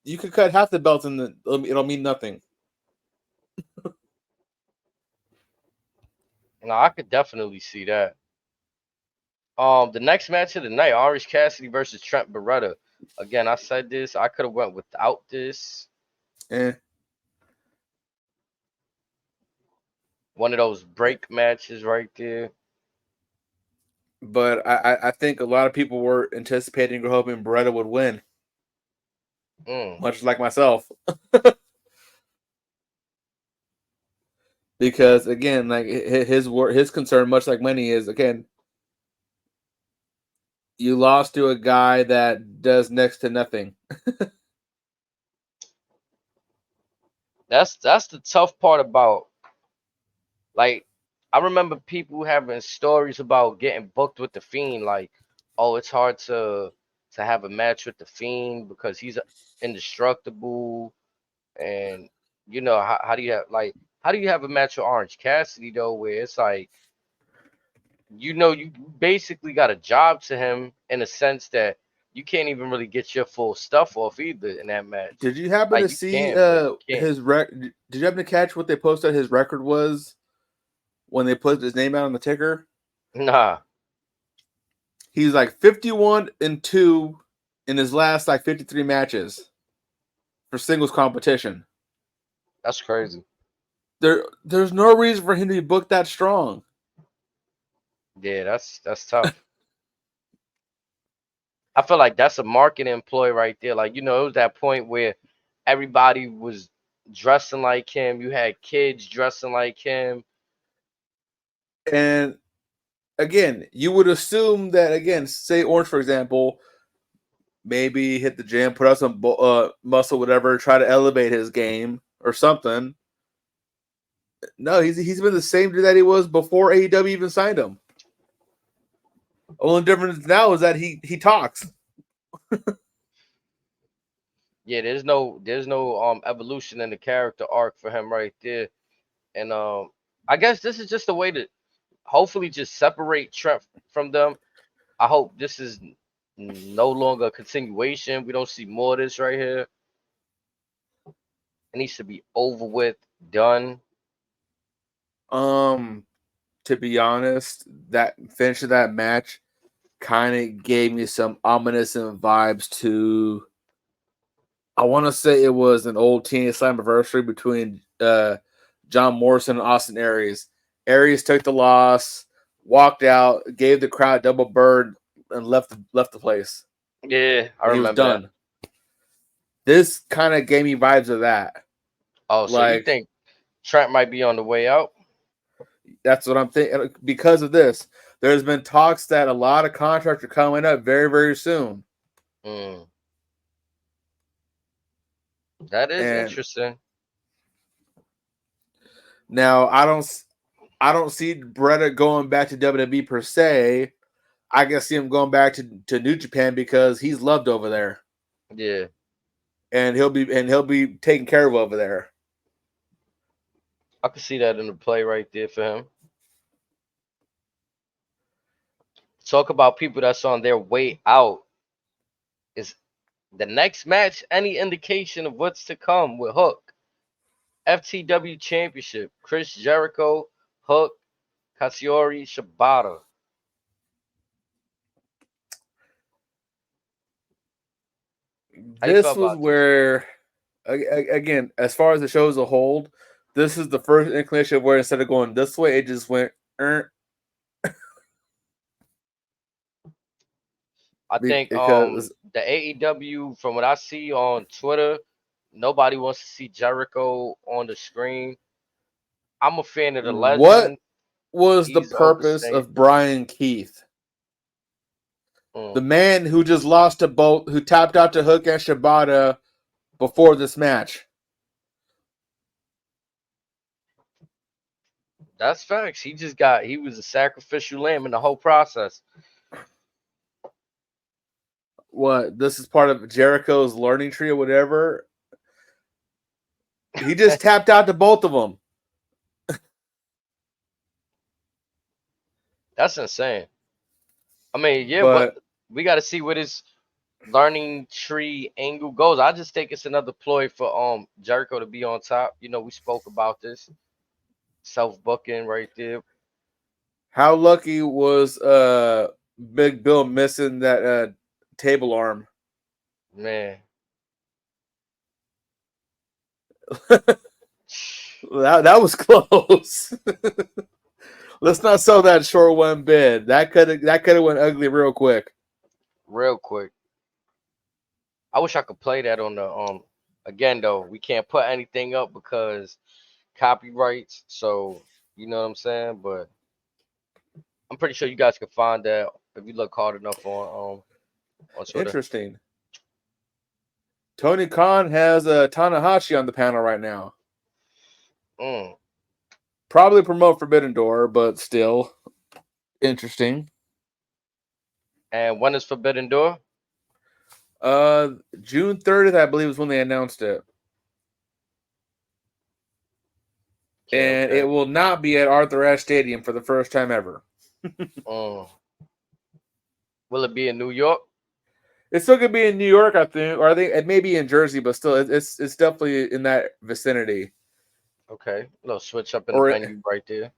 you could cut half the belts and it'll mean nothing. No, I could definitely see that. The next match of the night, Orange Cassidy versus Trent Beretta. Again, I said this. I could have went without this. Eh. One of those break matches right there. But I think a lot of people were anticipating or hoping Beretta would win. Much like myself. Because again, like his concern, much like many, is again, you lost to a guy that does next to nothing. That's the tough part about, like, I remember people having stories about getting booked with the Fiend, like, oh, it's hard to have a match with the Fiend because he's indestructible, and you know how do you have a match with Orange Cassidy though, where it's like, you know, you basically got a job to him in a sense that you can't even really get your full stuff off either in that match. Did you happen Like, to you see can, but you can't. his Did you happen to catch what they posted his record was when they put his name out on the ticker? Nah, He's like 51-2 in his last like 53 matches for singles competition. that's crazy. There's no reason for him to be booked that strong. Yeah, that's tough. I feel like that's a marketing employee right there. Like, you know, it was that point where everybody was dressing like him. You had kids dressing like him. And again, you would assume that, again, say Orange, for example, maybe hit the gym, put out some muscle, whatever, try to elevate his game or something. No, he's been the same dude that he was before AEW even signed him. Only difference now is that he talks. Yeah, there's no evolution in the character arc for him right there. And I guess this is just a way to hopefully just separate Trent from them. I hope this is no longer a continuation. We don't see more of this right here. It needs to be over with, done. To be honest, that finish of that match kind of gave me some ominous vibes to. I want to say it was an old TNA Slammiversary between John Morrison and Austin Aries. Aries took the loss, walked out, gave the crowd double bird, and left the place. Yeah, I And he was remember done. that. This kind of gave me vibes of that. Oh, so you Like, think Trent might be on the way out? that's what I'm thinking. Because of this, there's been talks that a lot of contracts are coming up very, very soon. That is And interesting. now I don't see Beretta going back to WWE per se. I can see him going back to New Japan because he's loved over there. Yeah. And he'll be taken care of over there. I could see that in the play right there for him. Talk about people that's on their way out. Is the next match any indication of what's to come with Hook? FTW Championship. Chris Jericho, Hook, Katsuyori Shibata. How you feel This was about this? where, again, as far as the show as a whole, this is the first inclination of where instead of going this way, it just went. I think Because the AEW, from what I see on Twitter, nobody wants to see Jericho on the screen. I'm a fan of the What legend. was the He's purpose overstayed. of Brian Keith? Mm. The man who just lost to both, who tapped out to Hook and Shibata before this match. That's facts. He was a sacrificial lamb in the whole process. What? This is part of Jericho's learning tree or whatever. He just tapped out to both of them. That's insane. I mean, yeah, But we got to see what his learning tree angle goes. I just think it's another ploy for Jericho to be on top. You know, we spoke about this self booking right there. how lucky was Big Bill missing that table arm? Man, That was close. Let's not sell that short one bid. That could have went ugly real quick. real quick. I wish I could play that on the again though. We can't put anything up because copyrights. So, you know what I'm saying? But I'm pretty sure you guys can find that if you look hard enough on Twitter. Interesting. Tony Khan has Tanahashi on the panel right now. Mm. Probably promote Forbidden Door, but still interesting. And when is Forbidden Door? June 30th, I believe, is when they announced it. Okay, And it okay. will not be at Arthur Ashe Stadium for the first time ever. Mm. Will it be in New York? It's still gonna be in New York, I think, or I think it may be in Jersey, but still, it's definitely in that vicinity. Okay, a little switch up in the Or venue right there.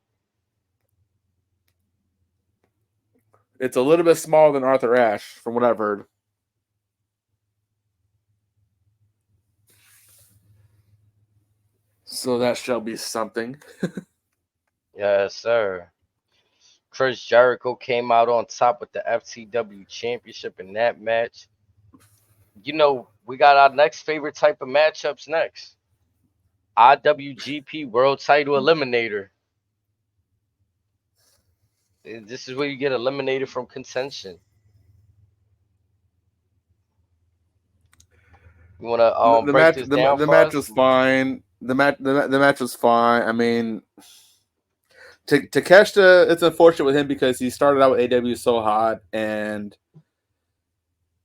it's a little bit smaller than Arthur Ashe, from what I've heard. So that shall be something. Yes, sir. Chris Jericho came out on top with the FTW Championship in that match. You know, we got our next favorite type of matchups next. IWGP World Title Eliminator. This is where you get eliminated from contention. You want to The break match this down the for match us? was fine. The match was fine. I mean, Takeshita, it's unfortunate with him because he started out with AEW so hot, and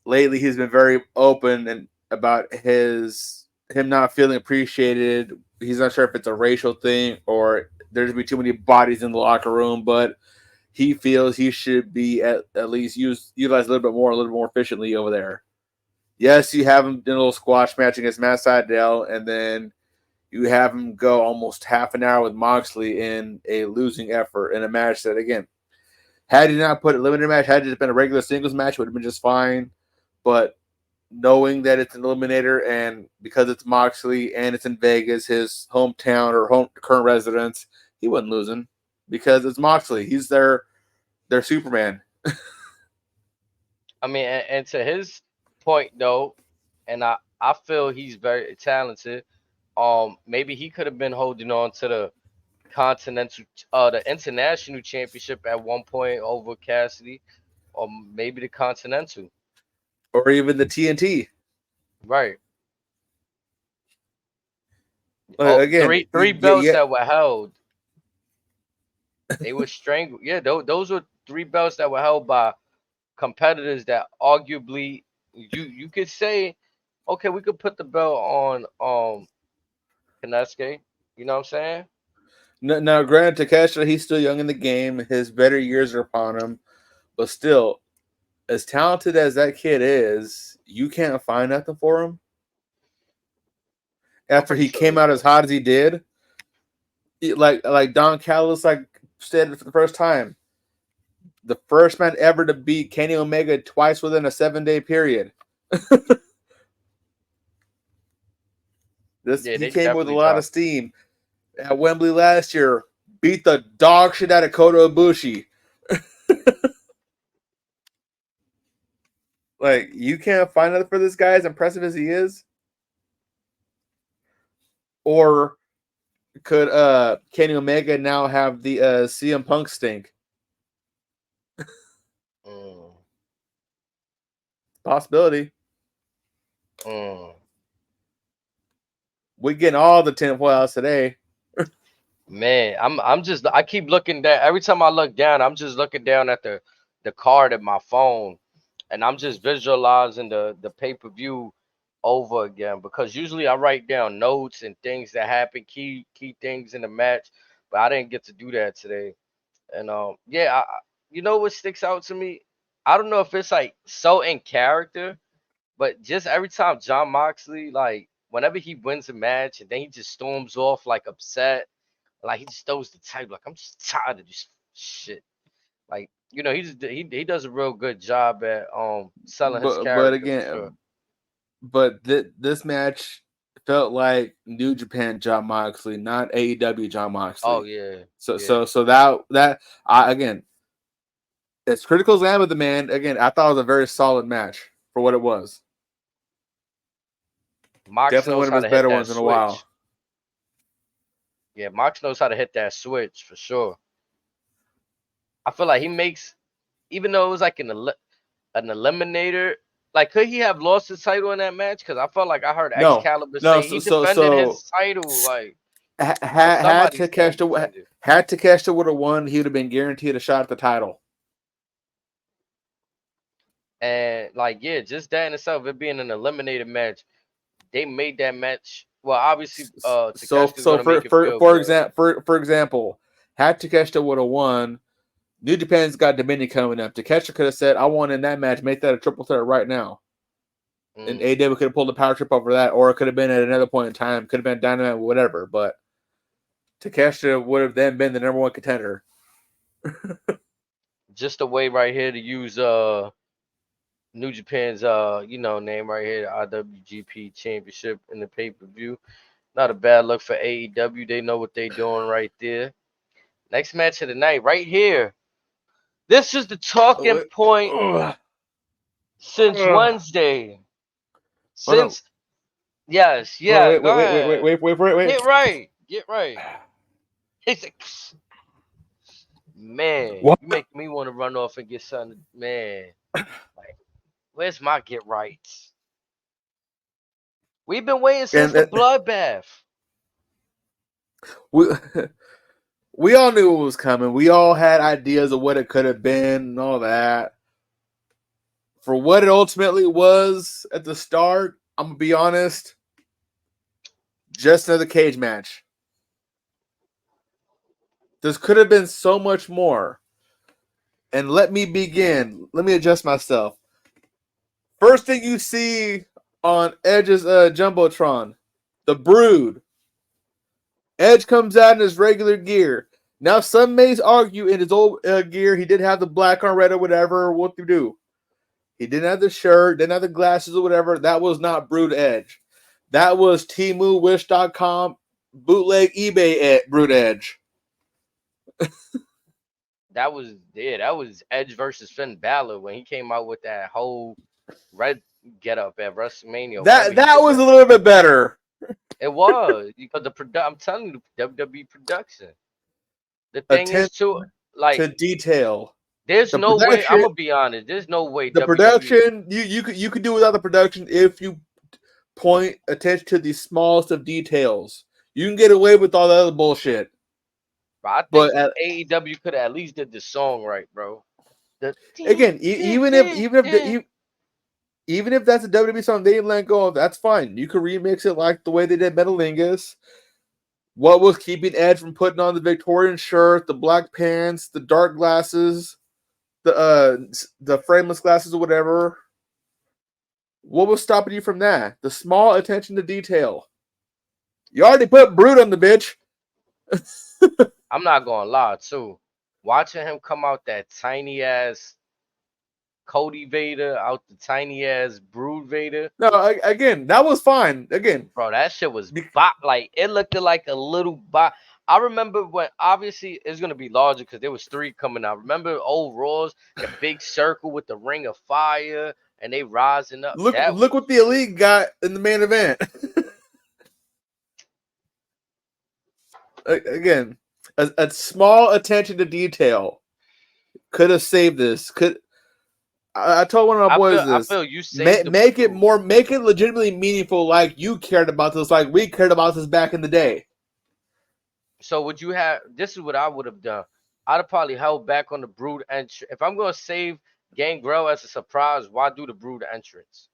lately he's been very open and about him not feeling appreciated. He's not sure if it's a racial thing or there's be too many bodies in the locker room, but he feels he should be at least utilized a little bit more efficiently over there. Yes, you have him in a little squash match against Matt Sydal, and then you have him go almost half an hour with Moxley in a losing effort in a match that, again, had he not put a limited match, had it just been a regular singles match, would have been just fine. But knowing that it's an eliminator and because it's Moxley and it's in Vegas, his hometown or current residence, he wasn't losing because it's Moxley. He's their Superman. I mean, and to his point though, and I feel he's very talented. Maybe he could have been holding on to the continental, the international championship at one point over Cassidy, or maybe the continental. Or even the TNT. Right. Oh, Again, three belts that were held. They were strangled. Yeah, those were three belts that were held by competitors that arguably you could say, okay, we could put the belt on Kinesuke. You know what I'm saying? now, granted, Takeshita, he's still young in the game. His better years are upon him. But still, as talented as that kid is, you can't find nothing for him. I'm After pretty he sure came they out do. as hot as he did, like Don Callis said it for the first time, the first man ever to beat Kenny Omega twice within a 7-day period. Yeah, He they came with a definitely lot of dropped. steam. At Wembley last year, beat the dog shit out of Kota Ibushi. Like, you can't find nothing for this guy as impressive as he is. Or could Kenny Omega now have the CM Punk stink? Possibility. We getting all the tinfoil outs today. Man, I keep looking down. Every time I look down, I'm just looking down at the card at my phone, and I'm just visualizing the pay-per-view over again, because usually I write down notes and things that happen, key things in the match, but I didn't get to do that today. And yeah, you know what sticks out to me? I don't know if it's like so in character, but just every time John Moxley, like whenever he wins a match and then he just storms off like upset, like he just throws the title, like I'm just tired of this shit. Like, you know, he does a real good job at selling his But character for again, sure. but this match felt like New Japan John Moxley, not AEW John Moxley. Oh yeah. So that I again, as critical as I am of the man, again, I thought it was a very solid match for what it was. Mox Definitely knows one of how his to hit better that ones in a while. switch. Yeah, Mox knows how to hit that switch for sure. I feel like he makes, even though it was like an eliminator, like could he have lost his title in that match? Because I felt like I heard Excalibur No. say he defended his title. Like, had Takeshita would have won, he would have been guaranteed a shot at the title. And like, yeah, just that in itself, it being an eliminated match, they made that match. Well, obviously, Takeshita's gonna make it feel good. For example, had Takeshita would have won, New Japan's got Dominion coming up. Takeshita could have said, "I won in that match. Make that a triple threat right now." And AEW could have pulled the power trip over that, or it could have been at another point in time. Could have been Dynamite, whatever. But Takeshita would have then been the number one contender. Just a way right here to use New Japan's name right here, the IWGP Championship in the pay-per-view. Not a bad look for AEW. They know what they're doing right there. Next match of the night, right here. This is the talking point since Wednesday. Since yes, yeah. Go ahead. Wait. Get right. Man, What? you make me want to run off and get something. Man, like, where's my get rights? We've been waiting since the bloodbath. We all knew it was coming. We all had ideas of what it could have been and all that. For what it ultimately was at the start, I'm gonna be honest, just another cage match. This could have been so much more. And let me begin. Let me adjust myself. First thing you see on Edge's Jumbotron, the Brood. Edge comes out in his regular gear. Now, some may argue in his old gear, he did have the black on red or whatever. What to do? He didn't have the shirt, didn't have the glasses or whatever. That was not Brood Edge. That was Temu, Wish.com, bootleg eBay Brood Edge. That was Edge versus Finn Balor when he came out with that whole red getup at WrestleMania. That was a little bit better. It was because I'm telling you, WWE production. The thing is too, like, to detail. There's no way. I'm gonna be honest. There's no way. The production, you could do without the production if you point attention to the smallest of details. You can get away with all the other bullshit. I think AEW could have at least did the song right, bro. Again, even if that's a WWE song they didn't let go of, that's fine. You could remix it like the way they did Metalingus. What was keeping Edge from putting on the Victorian shirt, the black pants, the dark glasses, the frameless glasses or whatever? What was stopping you from that? The small attention to detail. You already put Brood on the bitch. I'm not gonna lie, too. Watching him come out that tiny ass Cody Vader out the tiny ass Brood Vader. No, again, that was fine. Again, bro, that shit was like it looked like a little bot. I remember when obviously it's gonna be larger because there was 3 coming out. Remember old Raws, the big circle with the ring of fire, and they rising up. Look what the Elite got in the main event. again, a small attention to detail could have saved this. I told one of my boys I this. feel you saved the Make it more, make it legitimately meaningful, like you cared about this, like we cared about this back in the day. So would you have? This is what I would have done. I'd have probably held back on the Brood entrance. If I'm gonna save Gangrel as a surprise, why do the Brood entrance?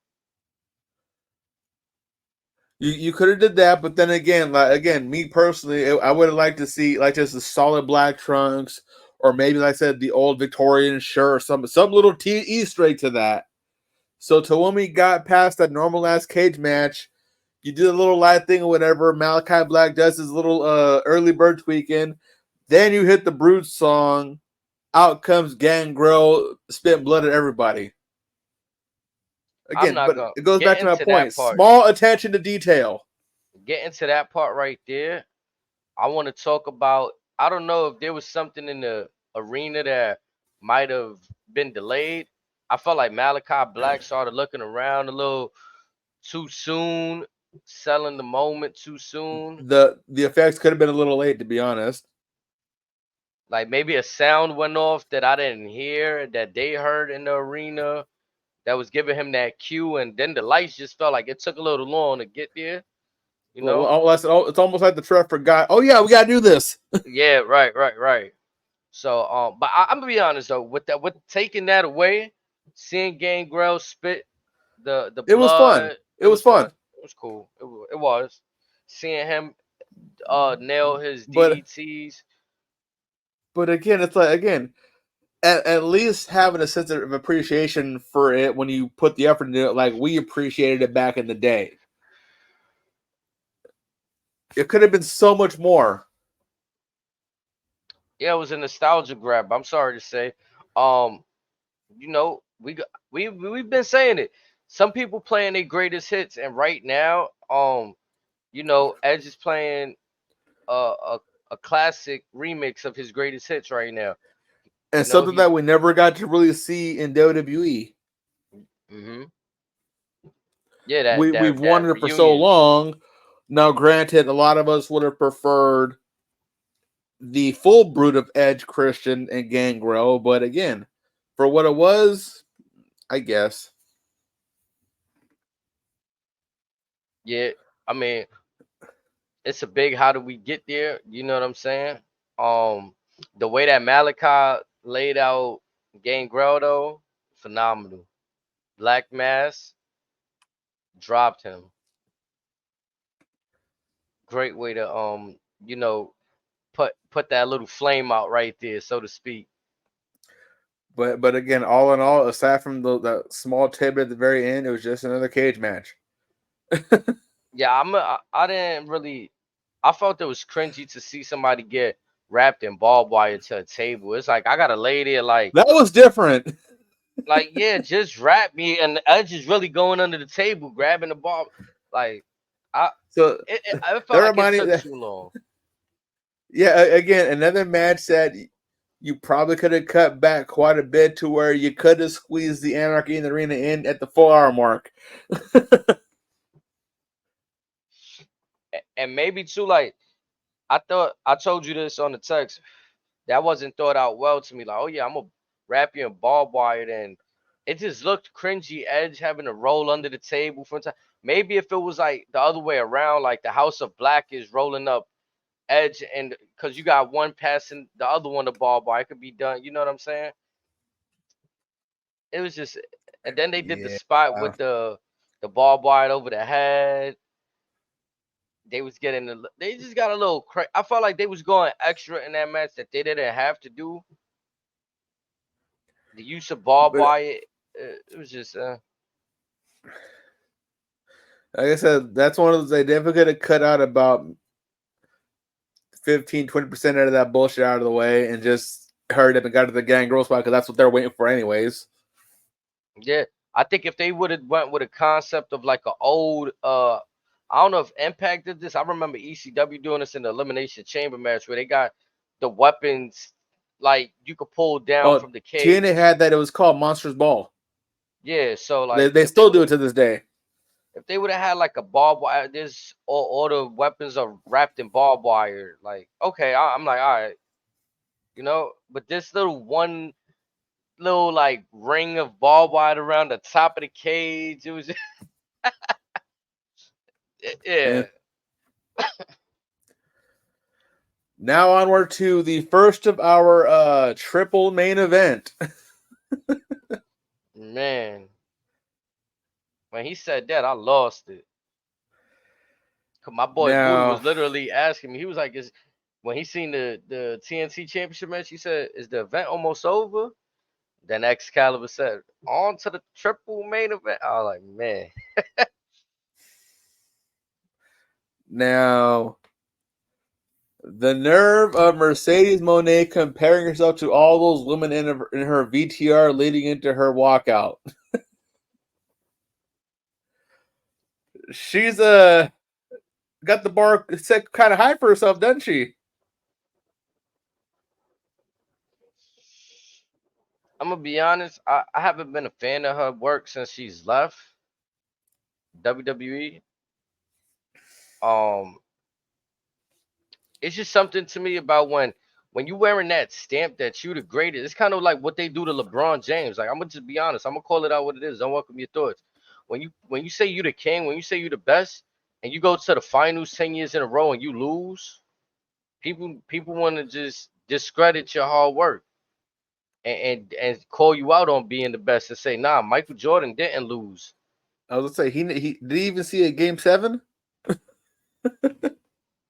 You could have did that, but then again, me personally, I would have liked to see like just the solid black trunks, or maybe like I said, the old Victorian shirt, or some little Easter egg to that. So to when we got past that normal ass cage match, you did a little light thing or whatever. Malachi Black does his little early bird tweaking. Then you hit the Brood song. Out comes Gangrel, spitting blood at everybody. I'm Again, not but gonna it goes get back to my into that point. part. Small attention to detail. Get into that part right there. I want to talk about. I don't know if there was something in the arena that might have been delayed. I felt like Malachi Black started looking around a little too soon, selling the moment too soon. The effects could have been a little late, to be honest. Like maybe a sound went off that I didn't hear that they heard in the arena that was giving him that cue, and then the lights just felt like it took a little long to get there. You know? It's almost like the Trev forgot. Oh yeah, we gotta do this. Yeah, right. So, but I'm gonna be honest though, with taking that away, seeing Gangrel spit the It was fun. blood, It it was was fun. fun. It was cool. It was seeing him nail his But DDTs. again, it's like again, at least having a sense of appreciation for it when you put the effort into it, like we appreciated it back in the day. It could have been so much more. Yeah, it was a nostalgia grab. I'm sorry to say. Um, we've been saying it. Some people playing their greatest hits, and right now, Edge is playing a classic remix of his greatest hits right now. And something that we never got to really see in WWE. Mm-hmm. Yeah, that We've that that wanted it for so reunion. long. Now, granted, a lot of us would have preferred the full brood of Edge, Christian, and Gangrel, but again, for what it was, I guess. Yeah, I mean, it's a big how do we get there? You know what I'm saying? The way that Malachi laid out Gangrel though, phenomenal. Black Mass dropped him. Great way to you know, put that little flame out right there, so to speak. But again, all in all, aside from the small tidbit at the very end, it was just another cage match. Yeah, I didn't really. I felt it was cringy to see somebody get wrapped in barbed wire to a table. It's like I gotta lay there That was different. like yeah, just wrap me, and Edge is really going under the table, grabbing the ball. Like I, So I that felt like it reminded took me. too long. Yeah, again, another match that you probably could have cut back quite a bit to where you could have squeezed the Anarchy in the Arena in at the 4 hour mark. And maybe too, like I thought I told you this on the text. That wasn't thought out well to me. Like, oh yeah, I'm gonna wrap you in barbed wire. And it just looked cringy. Edge having to roll under the table for time. Maybe if it was like the other way around, like the House of Black is rolling up Edge, and because you got one passing the other one the barbed wire, it could be done. You know what I'm saying? It was just, and then they did the Yeah. spot with the barbed wire over the head. They was getting they just got a little I felt like they was going extra in that match that they didn't have to do. The use of barbed But wire, it was just like I said, that's one of those they definitely could have cut out about 15-20% out of that bullshit out of the way and just hurried up and got to the Gangrel spot because that's what they're waiting for anyways. yeah. I think if they would have went with a concept of like an old I don't know if Impact did this. I remember ECW doing this in the Elimination Chamber match where they got the weapons like you could pull down Oh, from the TNA cage. had that. It was called Monsters Ball. Yeah, so like They if they still would do have it to this day. If they would have had like a barbed wire, this all the weapons are wrapped in barbed wire. Like, okay, I'm like, all right, But this little one little like ring of barbed wire around the top of the cage, it was, yeah. And now onward to the first of our triple main event. Man, when he said that, I lost it. 'Cause my boy Buddha Now, was literally asking me. He was like, "Is when he seen the TNT Championship match, he said, is the event almost over?" Then Excalibur said, "On to the triple main event." I was like, man, now, the nerve of Mercedes Moné comparing herself to all those women in her VTR leading into her walkout. She's got the bar set kind of high for herself, doesn't she? I'm gonna be honest. I haven't been a fan of her work since she's left WWE. Um, it's just something to me about when you wearing that stamp that you the greatest. It's kind of like what they do to LeBron James. Like, I'm gonna just be honest. I'm gonna call it out what it is. Don't welcome your thoughts. When you say you the king, when you say you the best, and you go to the finals 10 years in a row and you lose, people want to just discredit your hard work and call you out on being the best and say, nah, Michael Jordan didn't lose. I was gonna say he did he even see a Game 7?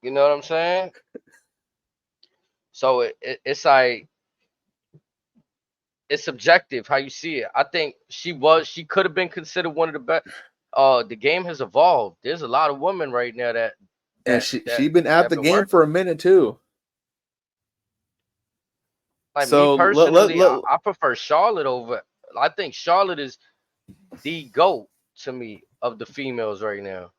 You know what I'm saying? So it's like it's subjective how you see it. I think she could have been considered one of the best. The game has evolved. There's a lot of women right now that And that she that been at that the been game working. for a minute too. Like me So personally, I prefer Charlotte over. I think Charlotte is the GOAT to me of the females right now.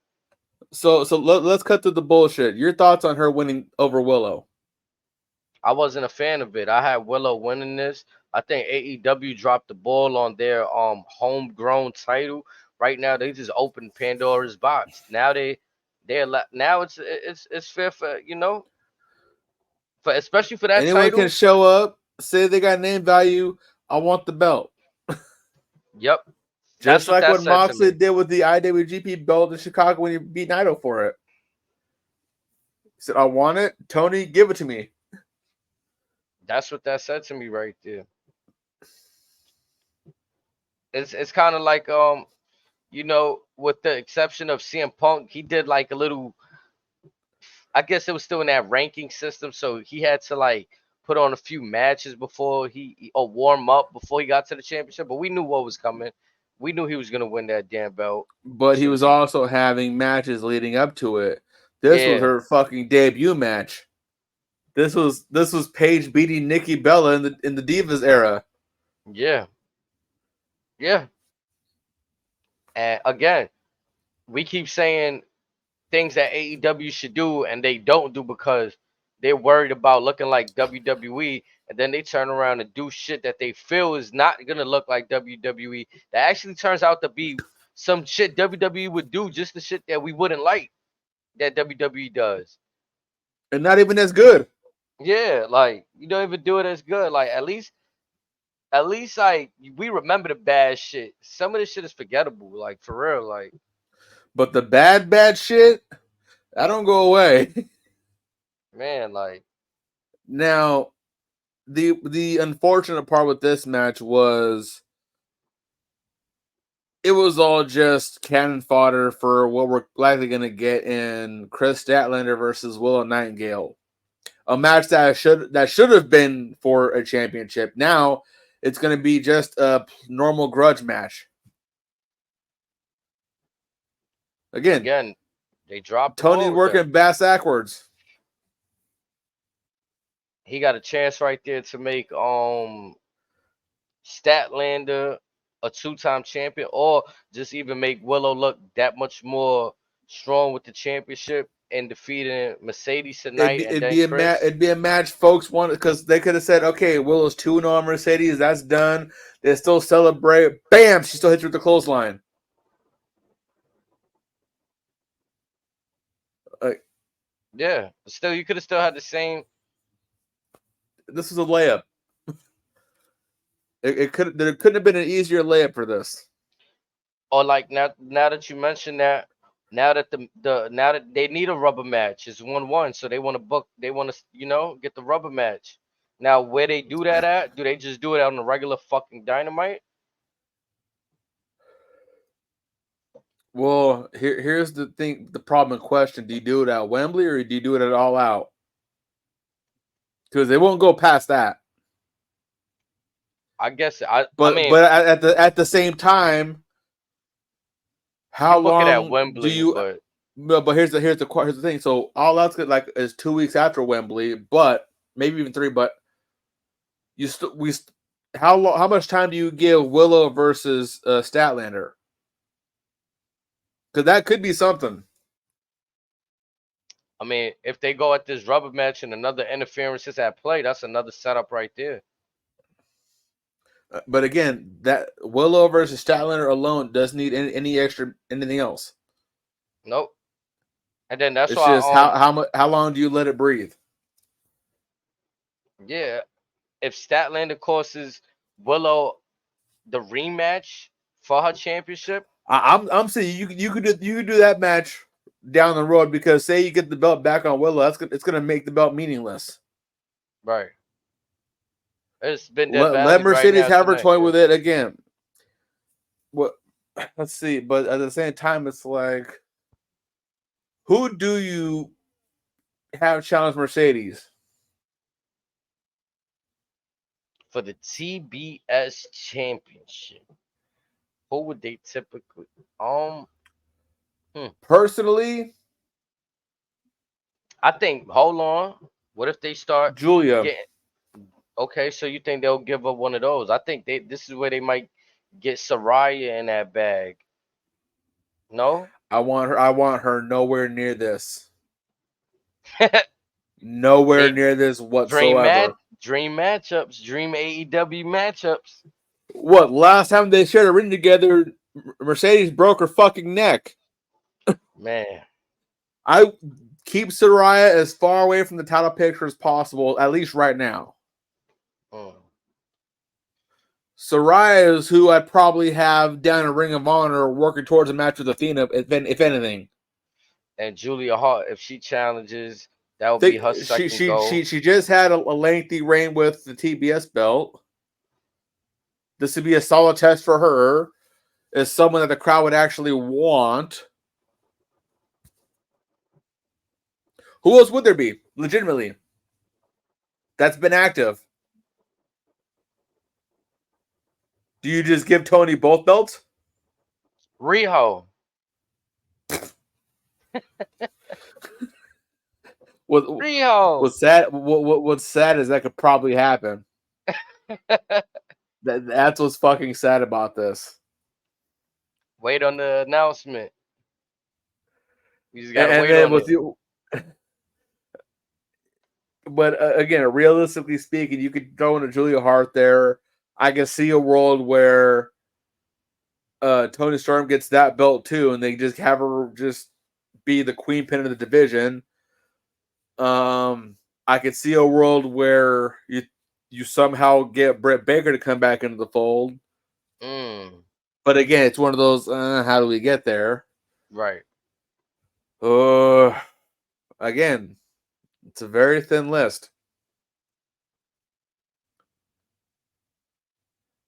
let's cut to the bullshit. Your thoughts on her winning over Willow? I wasn't a fan of it. I had Willow winning this. I think AEW dropped the ball on their homegrown title. Right now they just opened Pandora's box. Now now it's fair for for especially for that Anyone can title. show up, say they got name value. I want the belt. Yep, that's Just what like that what said to Moxley me. did with the IWGP belt in Chicago when he beat Naito for it. He said, I want it. Tony, give it to me. That's what that said to me right there. It's kind of like with the exception of CM Punk, he did like a little. I guess it was still in that ranking system, so he had to like put on a few matches before or warm up before he got to the championship. But we knew what was coming. We knew he was gonna win that damn belt But as he soon as was he. also having matches leading up to it. This was Yeah, her fucking debut match. This was Paige beating Nikki Bella in the Divas era. yeah, yeah. And again, we keep saying things that AEW should do and they don't do because they're worried about looking like WWE, and then they turn around and do shit that they feel is not gonna look like WWE. That actually turns out to be some shit WWE would do, just the shit that we wouldn't like that WWE does. And not even as good. Yeah, like you don't even do it as good. Like at least like we remember the bad shit. Some of this shit is forgettable, like for real. Like But the bad shit, I don't go away. man, like Now, the unfortunate part with this match was it was all just cannon fodder for what we're likely going to get in Chris Statlander versus Willow Nightingale, a match that should have been for a championship. Now it's going to be just a normal grudge match. Again, they dropped the Tony ball with that. working bass backwards. He got a chance right there to make Statlander a two-time champion, or just even make Willow look that much more strong with the championship and defeating Mercedes It'd tonight be and it'd then be a Chris. it'd be a match folks wanted because they could have said, okay, Willow's 2-0 on Mercedes, that's done. They still celebrate. Bam, she still hits her with the clothesline. Yeah, still you could have still had the same. This is a layup. There couldn't have been an easier layup for this. Or like now that you mention that, now that now that they need a rubber match, it's 1-1, so they want to book, they want to get the rubber match. Now where they do that at? Do they just do it on the regular fucking Dynamite? Well, here's the thing. The problem in question: do you do it at Wembley or do you do it at All Out? Because they won't go past that. I guess I But mean at the same time, how you book it at long do Wembley, you? but But here's the thing. So All Out's like is 2 weeks after Wembley, but maybe even 3. But how much time do you give Willow versus Statlander? Because that could be something. I mean if they go at this rubber match and another interference is at play, that's another setup right there. But again, that Willow versus Statlander alone doesn't need any extra anything else. Nope. And then that's It's why just how long do you let it breathe? yeah, if Statlander causes Willow the rematch for her championship, I'm saying you could do that match down the road, because say you get the belt back on Willow, it's gonna make the belt meaningless. right? It's been Let devalued right Mercedes now have her tonight. toy Yeah. with it again. What? Let's see, but at the same time, it's like, who do you have challenge Mercedes For the TBS championship? Who would they typically? Personally, I think. Hold on. What if they start Julia. getting? Okay, so you think they'll give up one of those? I think this is where they might get Saraya in that bag. No. I want her nowhere near this. Nowhere They near this whatsoever. dream matchups, dream AEW matchups. What? Last time they shared a ring together, Mercedes broke her fucking neck. Man. I keep Saraya as far away from the title picture as possible, at least right now. Saraya is who I'd probably have down in Ring of Honor working towards a match with Athena, if anything. And Julia Hart, if she challenges, that would be her second goal. She just had a lengthy reign with the TBS belt. This would be a solid test for her as someone that the crowd would actually want. Who else would there be, legitimately, that's been active? Do you just give Tony both belts? Riho. Riho. What's sad is that could probably happen. That's what's fucking sad about this. Wait on the announcement. You just gotta wait on it. But again, realistically speaking, you could throw in a Julia Hart there. I can see a world where Toni Storm gets that belt too, and they just have her just be the queen pin of the division. I could see a world where you somehow get Britt Baker to come back into the fold. But again, it's one of those, how do we get there? Right. Again, it's a very thin list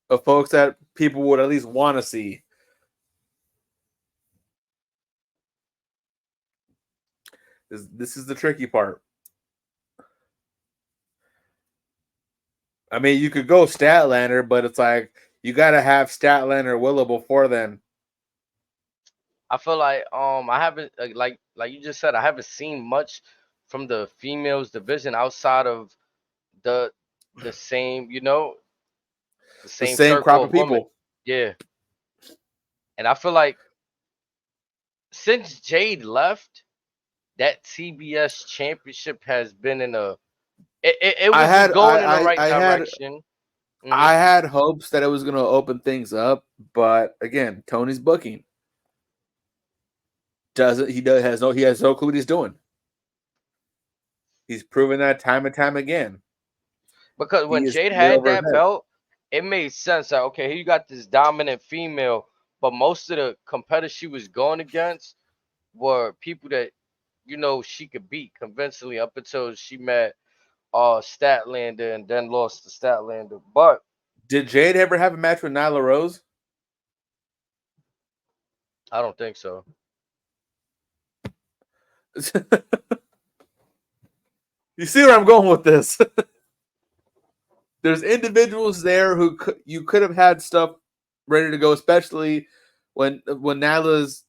of folks that people would at least want to see. This is the tricky part. I mean, you could go Statlander, but it's like you got to have Statlander Willow before then. I feel like I haven't like you just said, I haven't seen much from the females division outside of the same, the same crop circle of of women. people. Yeah. And I feel like since Jade left, that TBS championship has been in a it was going in the right direction. I had hopes that it was going to open things up, but again, Tony's booking. He has no clue what he's doing. He's proven that time and time again. Because when He is Jade way had over his that head. belt, it made sense that okay, here you got this dominant female, but most of the competitors she was going against were people that she could beat convincingly up until she met Statlander and then lost to Statlander. But Did Jade ever have a match with Nyla Rose? I don't think so. You see where I'm going with this? There's individuals there who you could have had stuff ready to go, especially when Nyla's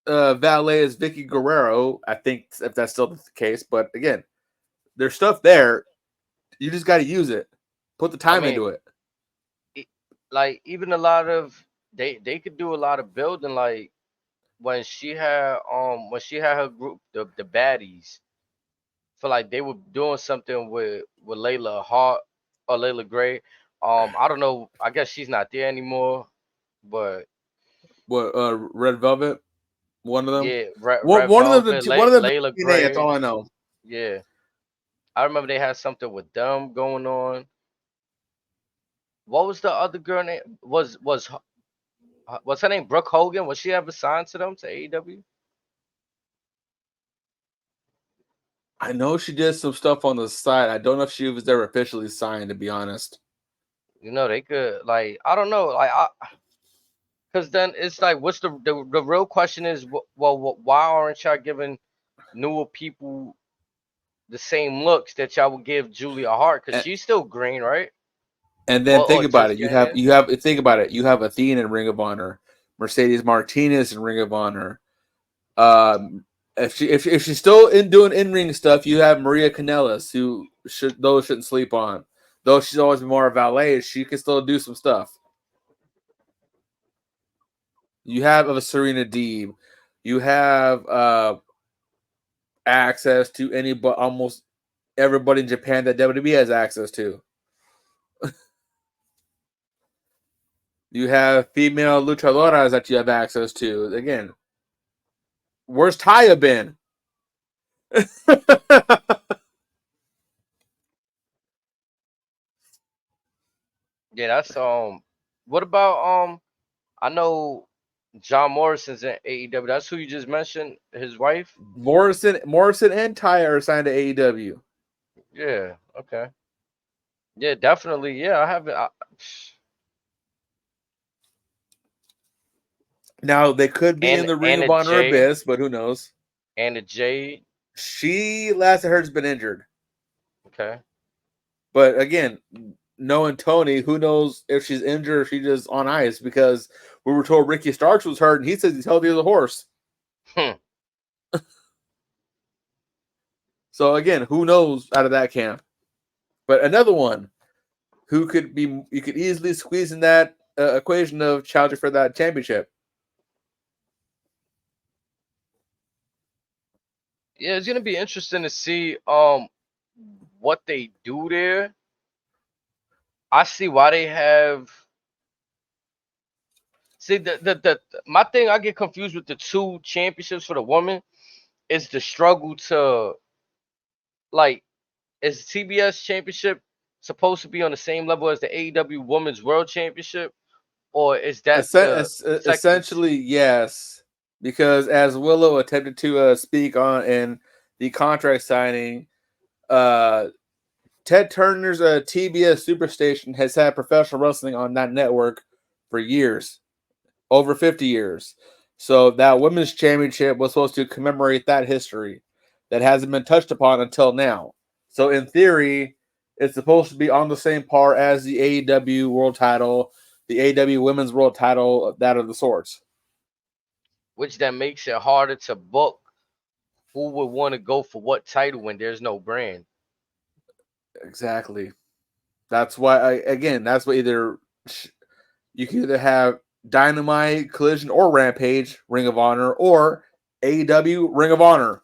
valet is Vicky Guerrero. I think if that's still the case, but again, there's stuff there. You just got to use it. Put the I time mean, into it. like even a lot of they could do a lot of building. Like when she had her group, the baddies. Feel like they were doing something with Layla Hart or Layla Gray. I don't know. I guess she's not there anymore. But What Red Velvet? One of them. yeah, One Red one of them. Velvet, One of them. Layla TNA, that's Gray. all I know. Yeah, I remember they had something with them going on. What was the other girl name? What's her name? Brooke Hogan. Was she ever signed to them to AEW? I know she did some stuff on the side. I don't know if she was ever officially signed, to be honest. They could like I don't know because then it's like what's the real question is well why aren't y'all giving newer people the same looks that y'all would give Julia Hart because And, she's still green, right? and then think Or about just it. getting in. You have think about it. You have Athena in Ring of Honor, Mercedes Martinez in Ring of Honor. If she's still doing in ring stuff, you have Maria Kanellis, who shouldn't sleep on. Though she's always been more a valet, she can still do some stuff. You have a Serena Deeb. You have access to almost everybody in Japan that WWE has access to. You have female luchadoras that you have access to. Again, where's Taya been? Yeah, that's What about I know John Morrison's in AEW. That's who you just mentioned. His wife. Morrison, and Taya are signed to AEW. Yeah. Okay. Yeah, definitely. Yeah, I haven't. Now they could be in the Ring And of a Honor J abyss, but who knows? and a J. She last I heard has been injured. Okay. But again, knowing Tony, who knows if she's injured or she's just on ice because we were told Ricky Starks was hurt and he says he's healthy as a horse. Hmm. So again, who knows out of that camp? But another one who you could easily squeeze in that equation of challenging for that championship. Yeah, it's gonna be interesting to see what they do there. I see why they have. See the my thing I get confused with the two championships for the woman is the struggle to like is TBS championship supposed to be on the same level as the AEW Women's World Championship or is that the second? Essentially, yes, because as Willow attempted to speak on in the contract signing, uh, Ted Turner's TBS Superstation has had professional wrestling on that network for years, over 50 years. So that women's championship was supposed to commemorate that history that hasn't been touched upon until now. So in theory, it's supposed to be on the same par as the AEW World Title, the AEW Women's World Title, that of the sorts. Which then makes it harder to book who would want to go for what title when there's no brand. Exactly. That's why that's why you can either have Dynamite, Collision, or Rampage, Ring of Honor, or AEW, Ring of Honor.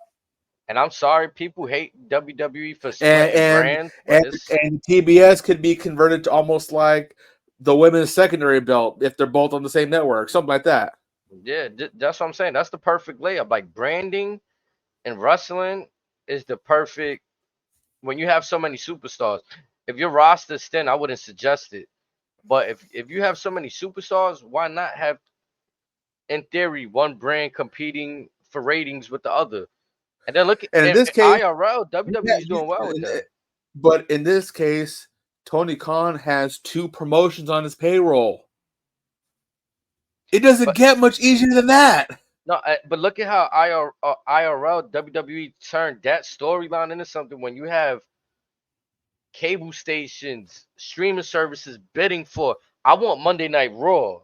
And I'm sorry, people hate WWE for and splitting and brands, but and, it's and TBS could be converted to almost like the women's secondary belt if they're both on the same network, something like that. yeah, that's what I'm saying. That's the perfect layup. Like branding and wrestling is the perfect when you have so many superstars, if your roster's thin, I wouldn't suggest it. But if you have so many superstars, why not have, in theory, one brand competing for ratings with the other? And then look And in at this case, IRL, WWE is doing well with that. but in this case, Tony Khan has 2 promotions on his payroll. It doesn't get much easier than that. No, but look at how IRL WWE turned that storyline into something when you have cable stations, streaming services bidding for. I want Monday Night Raw.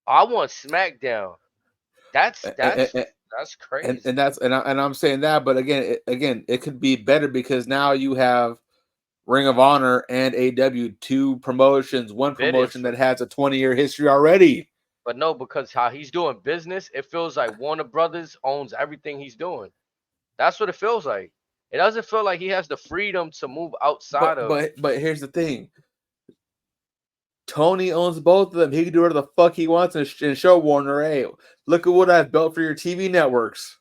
I want SmackDown. That's crazy. And that's and I'm saying that, but again, it could be better because now you have Ring of Honor and AEW, 2 promotions, one promotion that has a 20-year history already. But no, because how he's doing business, it feels like Warner Brothers owns everything he's doing. That's what it feels like. It doesn't feel like he has the freedom to move outside But here's the thing. Tony owns both of them. He can do whatever the fuck he wants and show Warner, hey, look at what I've built for your TV networks.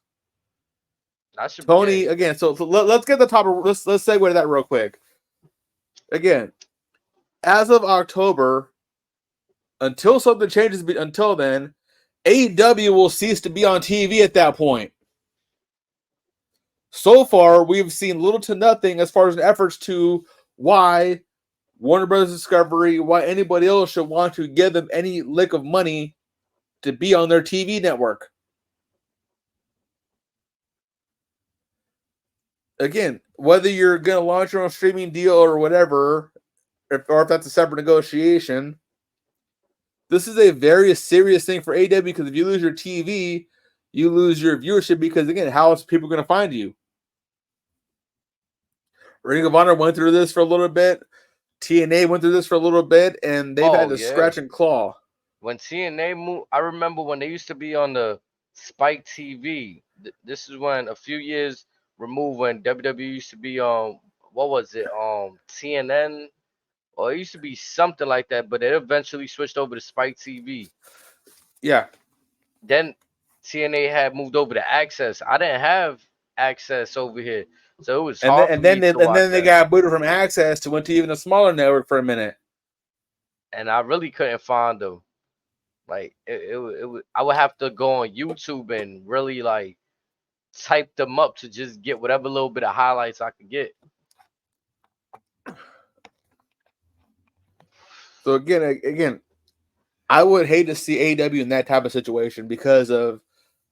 Tony, again, so let's get the top of, let's segue to that real quick. Again, as of October, until something changes, until then, AEW will cease to be on TV at that point. So far, we've seen little to nothing as far as efforts to why Warner Brothers Discovery, why anybody else should want to give them any lick of money to be on their TV network. Again, whether you're going to launch your own streaming deal or whatever, or if that's a separate negotiation, this is a very serious thing for AEW because if you lose your TV, you lose your viewership because, again, how else are people going to find you? Ring of Honor went through this for a little bit. TNA went through this for a little bit, and they've had to scratch and claw. When TNA moved, I remember when they used to be on the Spike TV. This is when a few years removed when WWE used to be on, what was it, TNN? Or it used to be something like that, but it eventually switched over to Spike TV. Yeah. Then TNA had moved over to Access. I didn't have Access over here, so it was hard. And then they got booted from Access to went to even a smaller network for a minute. And I really couldn't find them. Like it I would have to go on YouTube and really like type them up to just get whatever little bit of highlights I could get. So again, I would hate to see AEW in that type of situation because of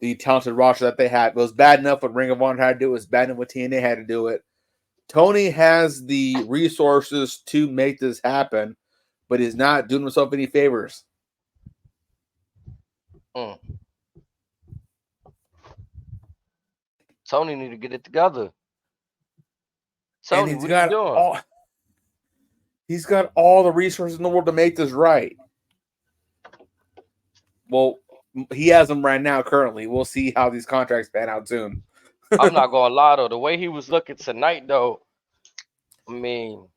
the talented roster that they had. It was bad enough what Ring of Honor had to do. It was bad enough what TNA had to do it. Tony has the resources to make this happen, but he's not doing himself any favors. Tony need to get it together. Tony, and he's got all the resources in the world to make this right. Well, he has them right now currently. We'll see how these contracts pan out soon. I'm not going to lie, though. The way he was looking tonight, though, I mean,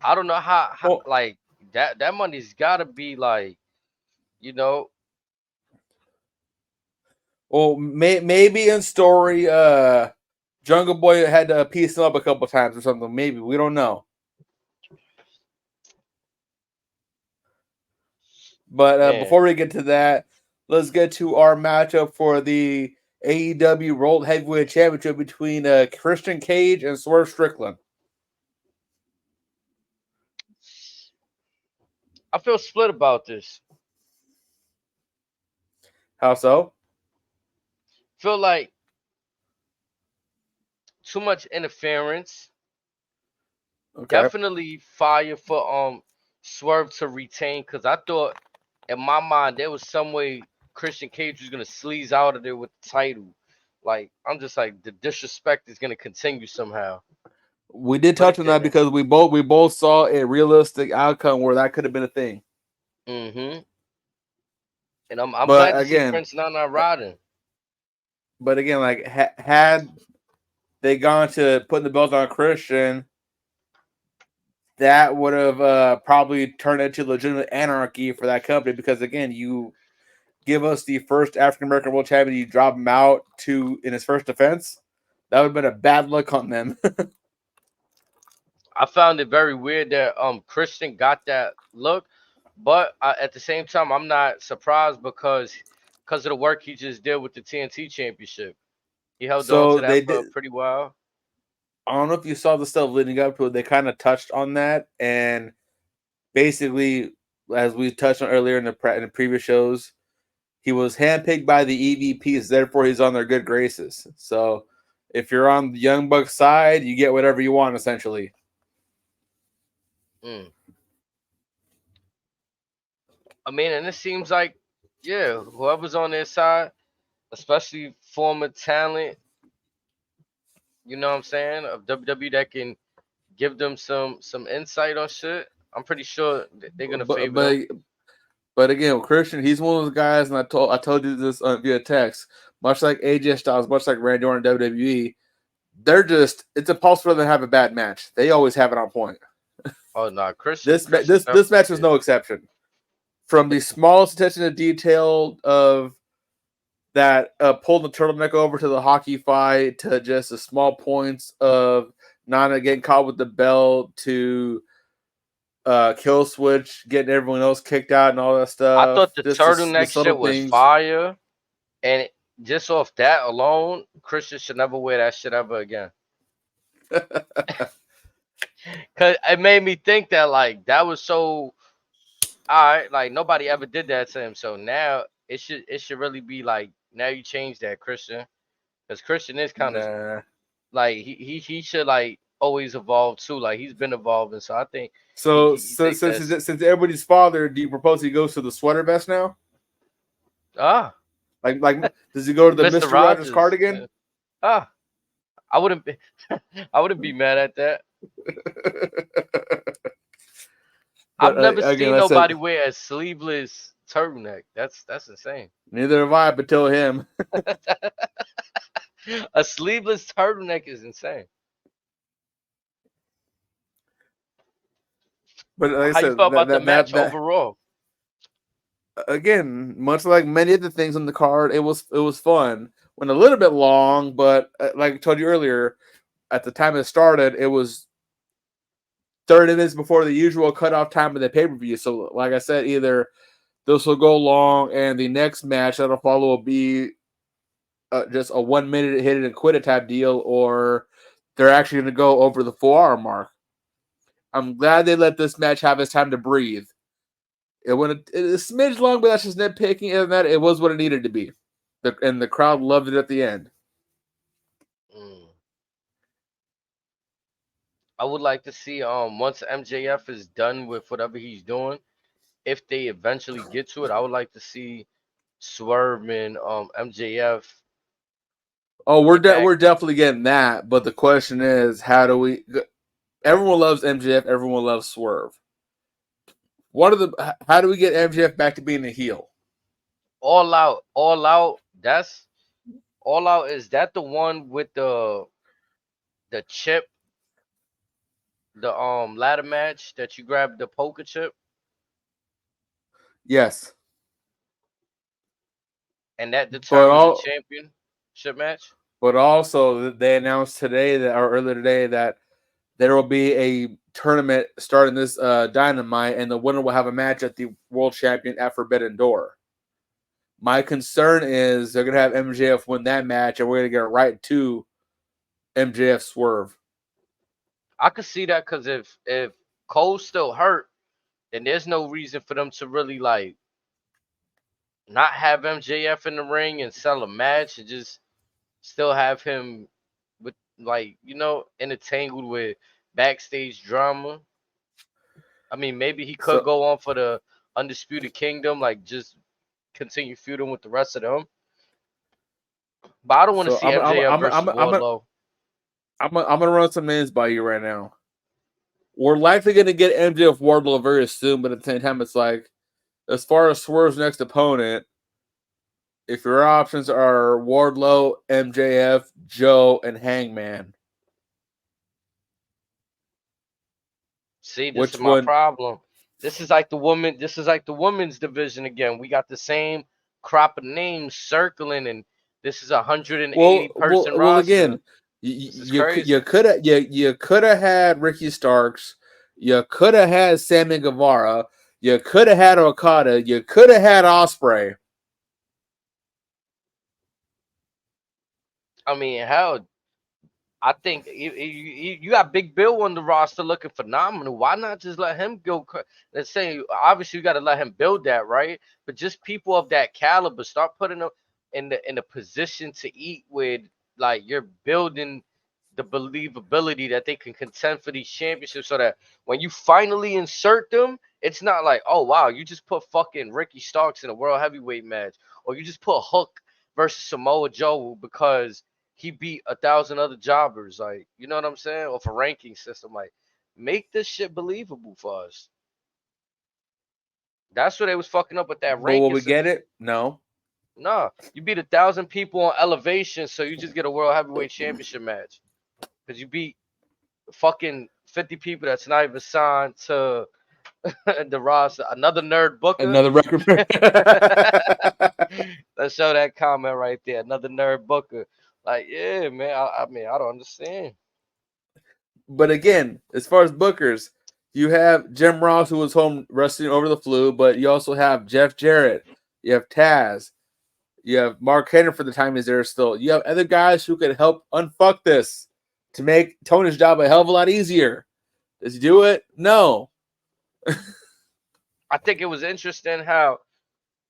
I don't know how like, that money's got to be, like, you know. Well, maybe in story, Jungle Boy had to piece him up a couple times or something. Maybe. We don't know. But before we get to that, let's get to our matchup for the AEW World Heavyweight Championship between Christian Cage and Swerve Strickland. I feel split about this. How so? Feel like too much interference. Okay. Definitely fire for Swerve to retain, because I thought in my mind there was some way Christian Cage was gonna sleaze out of there with the title. Like, I'm just like, the disrespect is gonna continue somehow. We did touch on that because we both saw a realistic outcome where that could have been a thing. And I'm glad to see Prince Nana riding. But again, like had they gone to putting the belt on Christian, that would have probably turned into legitimate anarchy for that company. Because again, you give us the first African American world champion, you drop him out in his first defense. That would have been a bad look on them. I found it very weird that Christian got that look, but at the same time, I'm not surprised because of the work he just did with the TNT Championship. He held on So to that they for a did. pretty while. I don't know if you saw the stuff leading up to it. They kind of touched on that, and basically, as we touched on earlier in the previous shows, he was handpicked by the EVPs. Therefore, he's on their good graces. So, if you're on the Young Bucks side, you get whatever you want, essentially. Mm. I mean, and it seems like, yeah, whoever's on their side, especially former talent, you know what I'm saying, of WWE that can give them some insight on shit. I'm pretty sure they're gonna But favor them. but but again, Christian, he's one of those guys, and I told you this via text. Much like AJ Styles, much like Randy Orton in WWE, it's impossible for them to have a bad match. They always have it on point. Oh no, Christian This match was definitely no exception. From the smallest attention to detail of that pulling the turtleneck over to the hockey fight to just the small points of Nana getting caught with the belt to kill switch, getting everyone else kicked out and all that I stuff. thought the Just the turtleneck subtle shit was things. fire, and just off that alone, Christian should never wear that shit ever again. Cause it made me think that like that was so alright, like nobody ever did that to him. So now it should really be like now you change that, Christian. Because Christian is kind of Nah. like he should like always evolve too. Like he's been evolving. So I think So, he take that. since everybody's father, do you propose he goes to the sweater vest now? Ah, Like does he go to the Mr. Mister Rogers Rogers. cardigan? Ah, I wouldn't be I wouldn't be mad at that. But I've never again, seen I said nobody wear a sleeveless turtleneck. That's insane. neither have I, but tell him. A sleeveless turtleneck is insane. But like I How you said, felt about the match that overall? again, much like many of the things on the card, it was fun. Went a little bit long, but like I told you earlier, at the time it started, it was 30 minutes before the usual cutoff time of the pay per view. So, like I said, either this will go long, and the next match that'll follow will be just a 1 minute hit it and quit it type deal, or they're actually going to go over the 4 hour mark. I'm glad they let this match have its time to breathe. It went a smidge long, but that's just nitpicking. Other than that, it was what it needed to be. And the crowd loved it at the end. Mm. I would like to see once MJF is done with whatever he's doing, if they eventually get to it, I would like to see Swerve and MJF Oh, get back. we're definitely getting that. But the question is, how do we? Everyone loves MJF. Everyone loves Swerve. How do we get MJF back to being a heel? All out, all out. That's all out. Is that the one with the chip, the ladder match that you grabbed the poker chip, Yes, and that but determines a all championship match? but also they announced today that or earlier today that there will be a tournament starting this Dynamite, and the winner will have a match at the World Champion at Forbidden Door. My concern is they're gonna have MJF win that match, and we're gonna get right to MJF Swerve. I could see that because if Cole's still hurt, then there's no reason for them to really like not have MJF in the ring and sell a match and just still have him with like entangled with backstage drama. I mean, maybe he could So go on for the Undisputed Kingdom, like just continue feuding with the rest of them. But I don't want to so see MJF versus Wardlow. I'm gonna run some names by you right now. We're likely gonna get MJF Wardlow very soon, but at the same time, it's like as far as Swerve's next opponent, if your options are Wardlow, MJF, Joe, and Hangman, See, this is which my one? problem. This is like the woman. This is like the women's division again. We got the same crop of names circling, and this is a 180 person Again, roster. This is crazy. You could have had Ricky Starks. You could have had Sammy Guevara. You could have had Okada. You could have had Ospreay. I mean, hell, I think you got Big Bill on the roster looking phenomenal. Why not just let him go? Let's say, obviously, you got to let him build that, right? But just people of that caliber, start putting them in the position to eat with, like, you're building the believability that they can contend for these championships, so that when you finally insert them, it's not like, oh wow, you just put fucking Ricky Starks in a world heavyweight match, or you just put Hook versus Samoa Joe because he beat 1,000 other jobbers. Like, you know what I'm saying? Or for ranking system, like, make this shit believable for us. That's what they was fucking up with that But will ranking we get system. it? No. Nah, you beat 1,000 people on elevation, so you just get a world heavyweight championship match because you beat fucking 50 people that's not even signed to the roster. Another nerd booker. Another record. Let's show that comment right there. Another nerd booker. Like, yeah, man. I mean, I don't understand. But again, as far as bookers, you have Jim Ross, who was home wrestling over the flu, but you also have Jeff Jarrett. You have Taz. You have Mark Henry for the time he's there still. You have other guys who could help unfuck this to make Tony's job a hell of a lot easier. Does he do it? No. I think it was interesting how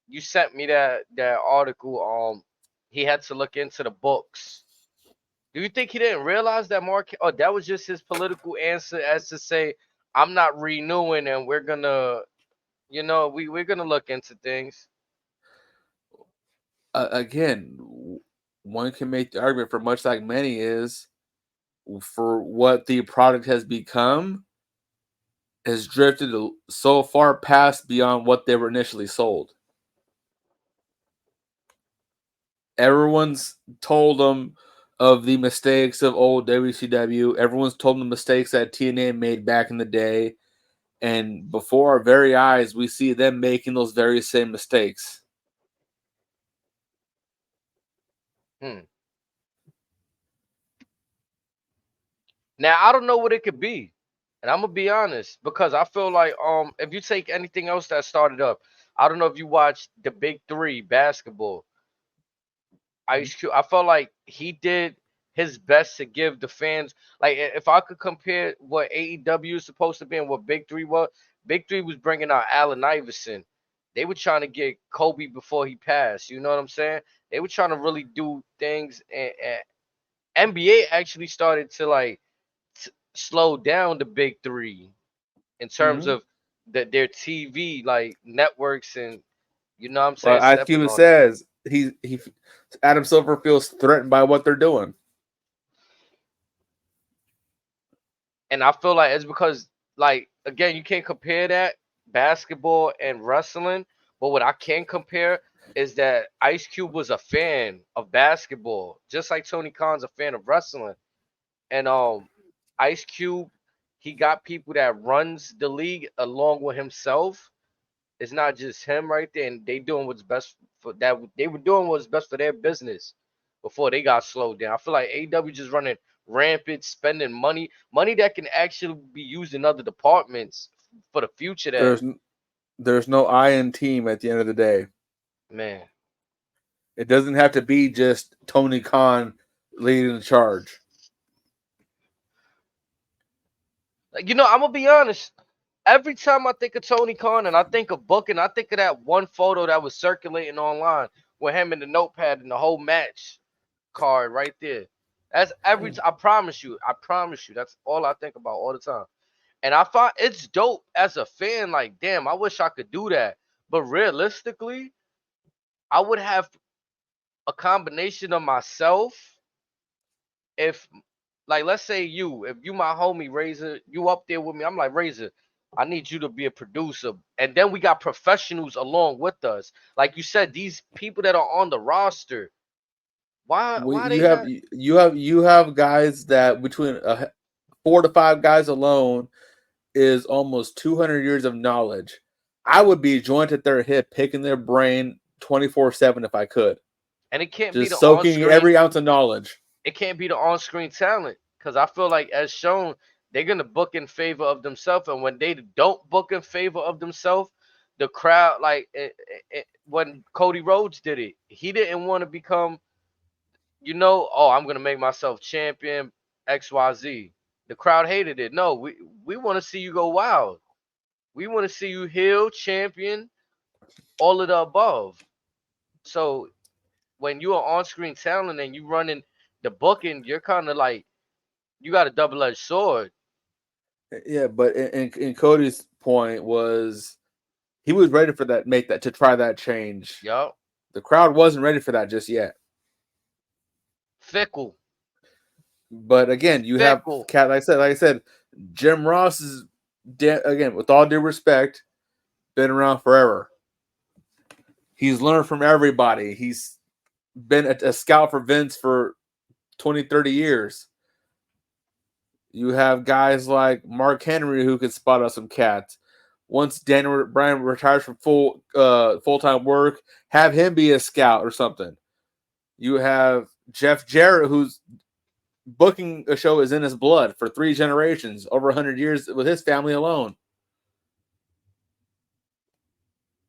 you sent me that article. He had to look into the books. Do you think he didn't realize that Mark? Oh, that was just his political answer, as to say, I'm not renewing, and we're gonna, we're gonna look into things. Again, one can make the argument for much like many is for what the product has become has drifted so far past beyond what they were initially sold. Everyone's told them of the mistakes of old WCW. Everyone's told them the mistakes that TNA made back in the day. And before our very eyes, we see them making those very same mistakes. Now I don't know what it could be, and I'm gonna be honest, because I feel like if you take anything else that started up, I don't know if you watched the Big Three basketball. Ice Cube, I felt like he did his best to give the fans, like, if I could compare what AEW is supposed to be and what Big Three was, Big Three was bringing out Allen Iverson. They were trying to get Kobe before he passed. You know what I'm saying? They were trying to really do things, and NBA actually started to, like, slow down the Big Three in terms Mm-hmm. of their TV, like, networks, and, you know what I'm Well, saying, Ice stepping Cube on it. says he Adam Silver feels threatened by what they're doing. And I feel like it's because, like, again, you can't compare that basketball and wrestling, but what I can compare is that Ice Cube was a fan of basketball, just like Tony Khan's a fan of wrestling. And Ice Cube, he got people that runs the league along with himself. It's not just him right there, and they doing what's best for that. They were doing what's best for their business before they got slowed down. I feel like AEW just running rampant, spending money that can actually be used in other departments for the future. That, There's no I in team at the end of the day. man, It doesn't have to be just Tony Khan leading the charge. like, I'm gonna be honest. Every time I think of Tony Khan and I think of booking, I think of that one photo that was circulating online with him in the notepad and the whole match card right there. That's I promise you. I promise you. That's all I think about all the time. And I find it's dope as a fan. Like, damn, I wish I could do that. But realistically, I would have a combination of myself. If, like, let's say if you my homie Razor, you up there with me, I'm like, Razor, I need you to be a producer. And then we got professionals along with us. Like you said, these people that are on the roster, why they not? You have guys that between 4 to 5 guys alone is almost 200 years of knowledge. I would be joined at their hip, picking their brain 24/7 if I could, And it can't be just the on soaking screen. every ounce of knowledge. it can't be the on-screen talent because I feel like as shown they're gonna book in favor of themselves, and when they don't book in favor of themselves, the crowd like when Cody Rhodes did it, he didn't want to become, oh, I'm gonna make myself champion XYZ. The crowd hated it. No, we want to see you go wild. We want to see you heel champion, all of the above. So when you're on-screen talent and you running the booking, you're kind of like you got a double-edged sword. Yeah, but in Cody's point was he was ready for that, to try that change. Yup. The crowd wasn't ready for that just yet. Fickle. But again, you have cat. Like I said, Jim Ross is again, with all due respect, been around forever. He's learned from everybody. He's been a scout for Vince for 20, 30 years. You have guys like Mark Henry who could spot out some cats. Once Daniel Bryan retires from full-time work, have him be a scout or something. You have Jeff Jarrett, who's booking a show is in his blood for 3 generations, over 100 years with his family alone.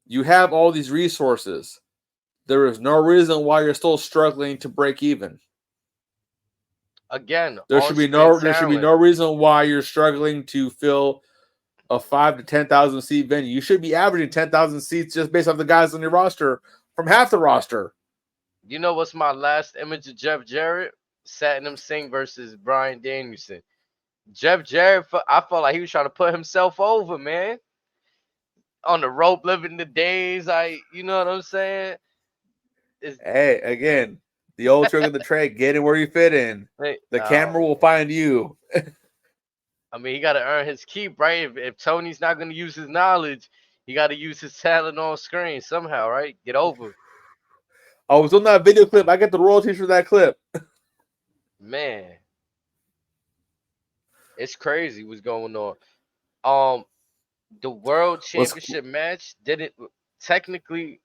You have all these resources. There is no reason why you're still struggling to break even. Again, there should be no reason why you're struggling to fill a 5,000 to 10,000 seat venue. You should be averaging 10,000 seats just based off the guys on your roster from half the roster. You know what's my last image of Jeff Jarrett? Satnam Singh versus Bryan Danielson. Jeff Jarrett, I felt like he was trying to put himself over, man. On the rope, living the days, you know what I'm saying? Hey, again, the old trick of the trade, get in where you fit in. The camera will find you. I mean, he got to earn his keep, right? If Tony's not going to use his knowledge, he got to use his talent on screen somehow, right? Get over. I was on that video clip. I get the royalties for that clip. Man, it's crazy what's going on. The World Championship match technically,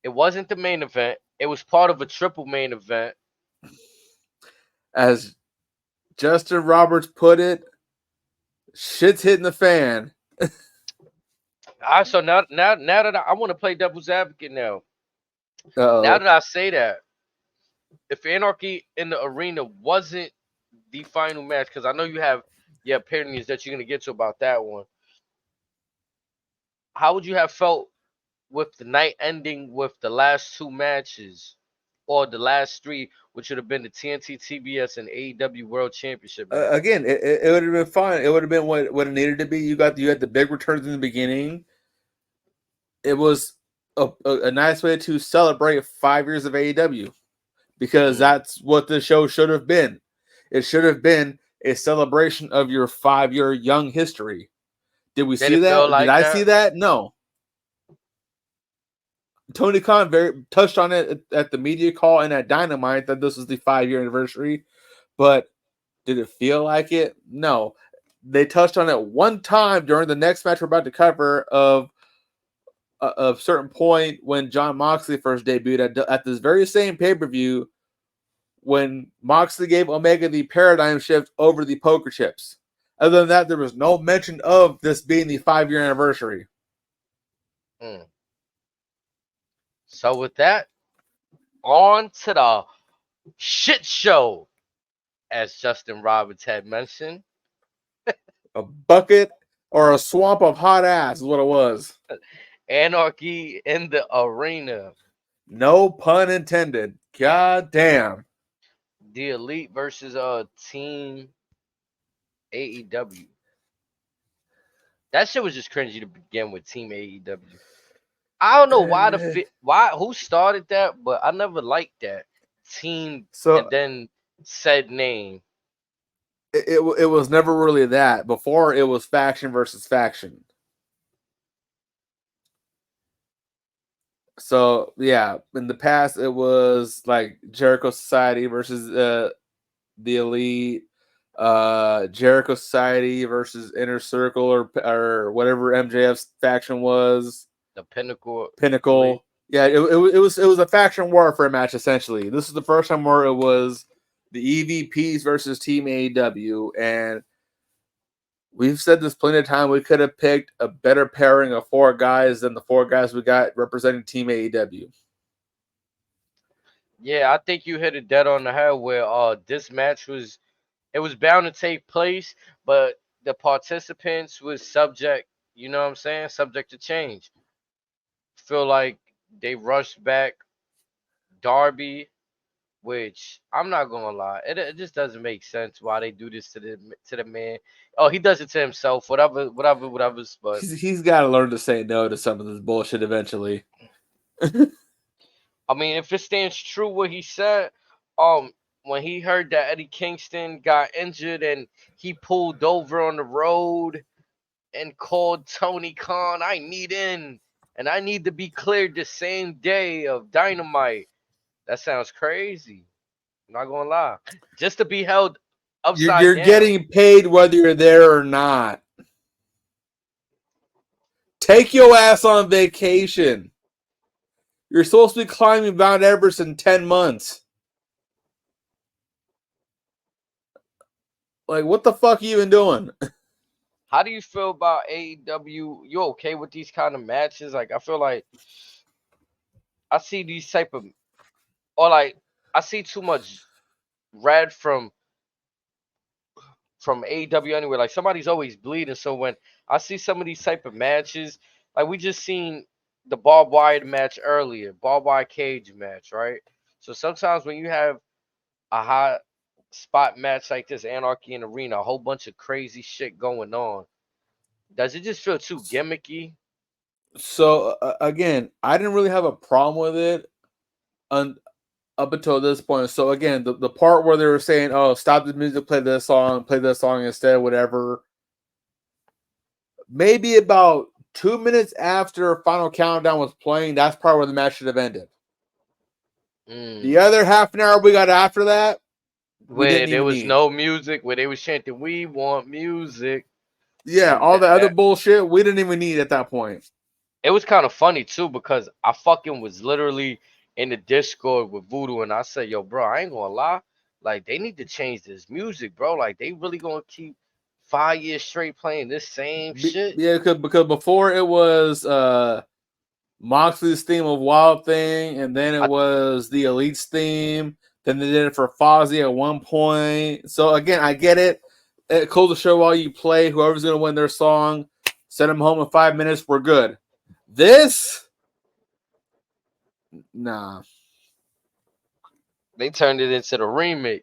it wasn't the main event. It was part of a triple main event. As Justin Roberts put it, shit's hitting the fan. So now that I want to play devil's advocate now. Uh-oh. Now that I say that, if Anarchy in the Arena wasn't the final match, because I know you have your opinions that you're gonna get to about that one, how would you have felt with the night ending with the last 2 matches, or the last 3, which would have been the TNT, TBS, and AEW World Championship match? Again, it would have been fine. It would have been what it needed to be. You had the big returns in the beginning. It was a nice way to celebrate 5 years of AEW, because that's what the show should have been. It should have been a celebration of your 5-year young history. Did we see that? Did I see that? No. Tony Khan touched on it at the media call and at Dynamite that this was the 5-year anniversary, but did it feel like it? No. They touched on it one time during the next match we're about to cover of a certain point when Jon Moxley first debuted at this very same pay-per-view, when Moxley gave Omega the paradigm shift over the poker chips. Other than that, there was no mention of this being the 5-year anniversary. So with that, on to the shit show, as Justin Roberts had mentioned. A bucket or a swamp of hot ass is what it was. Anarchy in the Arena. No pun intended. God damn. The Elite versus Team AEW. That shit was just cringy to begin with. Team AEW. I don't know who started that, but I never liked that team. And then said name. It was never really that. Before, it was faction versus faction. So yeah, in the past it was like Jericho Society versus the Elite, Jericho Society versus Inner Circle or whatever MJF's faction was. The Pinnacle. Elite. Yeah, it was a faction warfare match essentially. This is the first time where it was the EVPs versus Team AEW, and we've said this plenty of time. We could have picked a better pairing of 4 guys than the 4 guys we got representing Team AEW. Yeah, I think you hit it dead on the head where this match was bound to take place, but the participants was subject, you know what I'm saying? Subject to change. Feel like they rushed back Darby, which I'm not gonna lie, it just doesn't make sense why they do this to the man. Oh, he does it to himself, whatever. But He's got to learn to say no to some of this bullshit eventually. I mean, if it stands true what he said, um, when he heard that Eddie Kingston got injured and he pulled over on the road and called Tony Khan, I need in and I need to be cleared the same day of Dynamite. That sounds crazy. I'm not gonna lie. Just to be held upside You're down. getting paid whether you're there or not. Take your ass on vacation. You're supposed to be climbing Mount Everest in 10 months. Like, what the fuck are you even doing? How do you feel about AEW? You okay with these kind of matches? Like, I feel like I see these type of, or like I see too much red from AEW anyway. Like somebody's always bleeding. So when I see some of these type of matches, like we just seen the barbed wire match earlier, barbed wire cage match, right? So sometimes when you have a hot spot match like this, Anarchy in Arena, a whole bunch of crazy shit going on, does it just feel too gimmicky? So, again, I didn't really have a problem with it up until this point. So, again, the part where they were saying, oh, stop the music, play this song instead, whatever. Maybe about 2 minutes after Final Countdown was playing, that's part where the match should have ended. The other half an hour we got after that, we Where didn't there even was need. no music, where they was chanting, "We want music." Yeah, And all the other that bullshit we didn't even need at that point. it was kind of funny too because I fucking was literally in the Discord with Voodoo and I said, "Yo, bro, I ain't gonna lie, like they need to change this music, bro. Like they really gonna keep 5 years straight playing this same shit." Yeah, because before it was Moxley's theme of Wild Thing, and then it I, was the Elite's theme. Then they did it for Fozzy at one point. So again, I get it. It's cool to show while you play. Whoever's going to win their song, send them home in 5 minutes. We're good. This, nah, they turned it into the remix.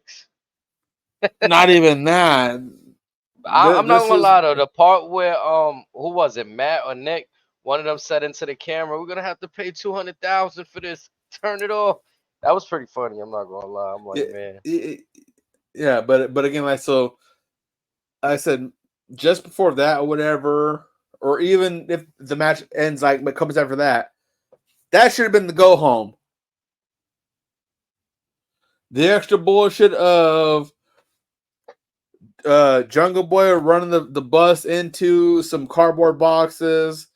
not even that. I'm not This gonna is lie though, the part where who was it, Matt or Nick? One of them said into the camera, "We're gonna have to pay 200,000 for this. Turn it off." That was pretty funny. I'm not gonna lie. I'm like, man. yeah, but again, like so, I said just before that or whatever, or even if the match ends like what comes after that, that should have been the go home. The extra bullshit of Jungle Boy running the bus into some cardboard boxes,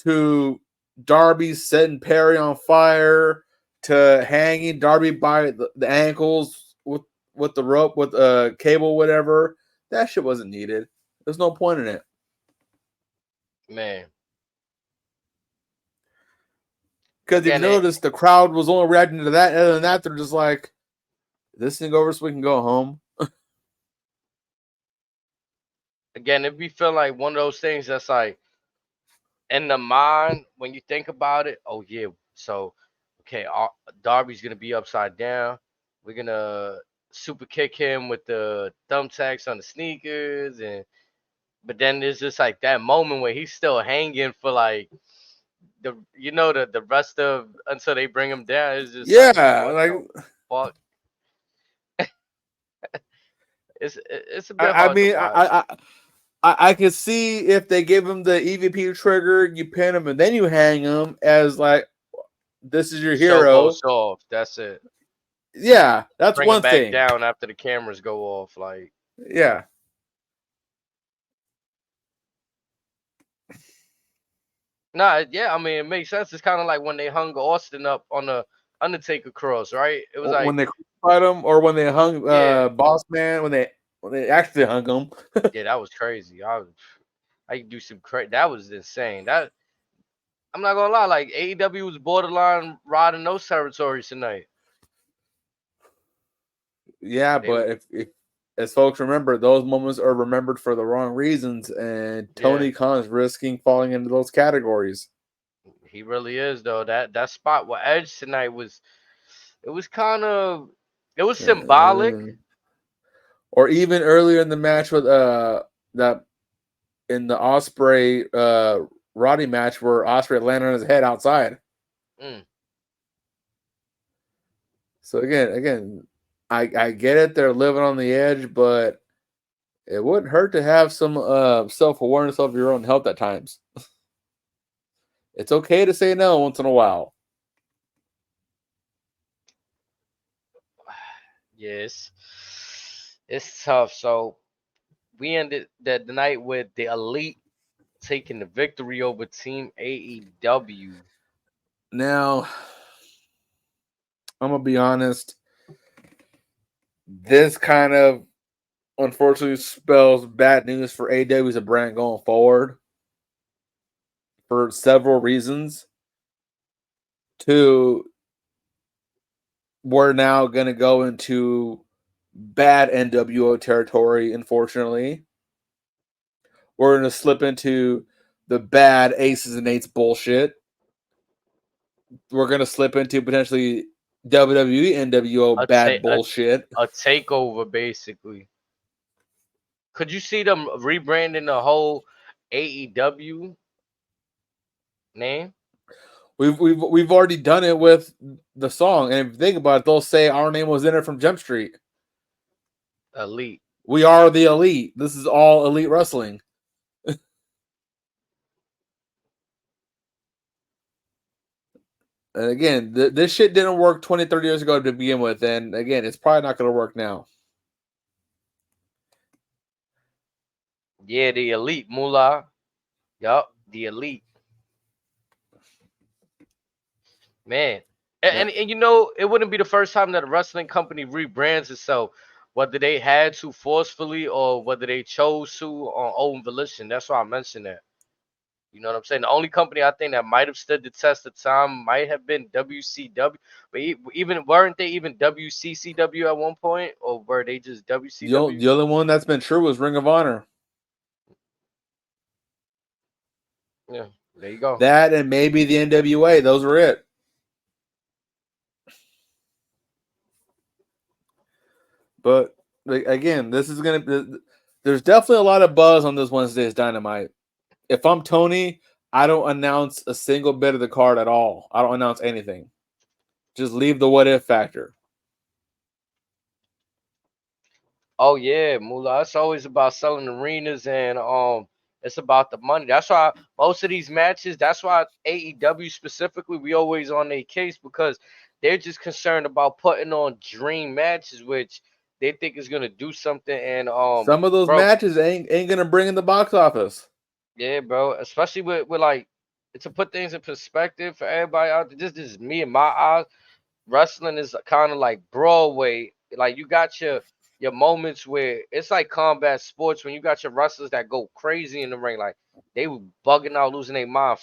to Darby setting Perry on fire, to hanging Darby by the ankles with the rope, with a cable, whatever. That shit wasn't needed. There's no point in it. Man. Because if you Again, notice, the crowd was only reacting to that. Other than that, they're just like, this thing over so we can go home. it be feel like one of those things that's like in the mind when you think about it. Oh yeah, so okay, Darby's gonna be upside down. We're gonna super kick him with the thumbtacks on the sneakers, and but then there's just like that moment where he's still hanging for like the rest of until they bring him down. It's just like Yeah, what like the fuck. It's a bit I hard to mean, watch. I could see if they give him the EVP trigger, you pin him, and then you hang him as like this is your Show hero. goes off. That's it. Yeah, that's Bring him one back thing. down after the cameras go off. Like, Yeah. nah, yeah, I mean, it makes sense. It's kind of like when they hung Austin up on the Undertaker cross, right? It was When like they fight him, or when they hung Yeah, Boss Man, when they actually hung him. yeah, that was crazy. I could do some crazy. That was insane. That I'm not gonna lie. Like AEW was borderline riding those territories tonight. Yeah, They, but if as folks remember, those moments are remembered for the wrong reasons, and yeah, Tony Khan is risking falling into those categories. he really is though. That spot with Edge tonight was, it was kind of, it was symbolic. Uh, or even earlier in the match with that in the Osprey Roddy match where Osprey landed on his head outside. Mm. So again, I get it. They're living on the edge, but it wouldn't hurt to have some self awareness of your own health at times. It's okay to say no once in a while. Yes, it's tough. So we ended the night with the Elite taking the victory over Team AEW. Now, I'm gonna be honest. This kind of unfortunately spells bad news for AEW as a brand going forward for several reasons. Two, we're now going to go into bad NWO territory, unfortunately. We're going to slip into the bad aces and eights bullshit. We're going to slip into potentially WWE NWO A, bad ta- bullshit. a takeover, basically. Could you see them rebranding the whole AEW name? We've already done it with the song, and if you think about it, they'll say our name was in it from Jump Street. Elite. We are the elite. This is all elite wrestling. And again, this shit didn't work 20, 30 years ago to begin with. And again, it's probably not going to work now. Yeah, the Elite, Moolah. Yup, the Elite. Man. Yep. And you know, it wouldn't be the first time that a wrestling company rebrands itself, whether they had to forcefully or whether they chose to on own volition. That's why I mentioned that. You know what I'm saying? The only company I think that might have stood the test of time might have been WCW, but even weren't they even WCCW at one point, or were they just WCW? The only one that's been true was Ring of Honor. Yeah, there you go. That and maybe the NWA. Those were it. But again, this is going to. There's definitely a lot of buzz on this Wednesday's Dynamite. If I'm Tony, I don't announce a single bit of the card at all. I don't announce anything. Just leave the what if factor. Oh yeah, Moolah. It's always about selling arenas and it's about the money. That's why most of these matches, that's why AEW specifically, we always on their case because they're just concerned about putting on dream matches, which they think is gonna do something. And Some of those bro, matches ain't gonna bring in the box office. yeah, bro. Especially with like to put things in perspective for everybody out there. This is me and my eyes. Wrestling is kind of like Broadway. Like you got your moments where it's like combat sports when you got your wrestlers that go crazy in the ring, like they were bugging out, losing their mind,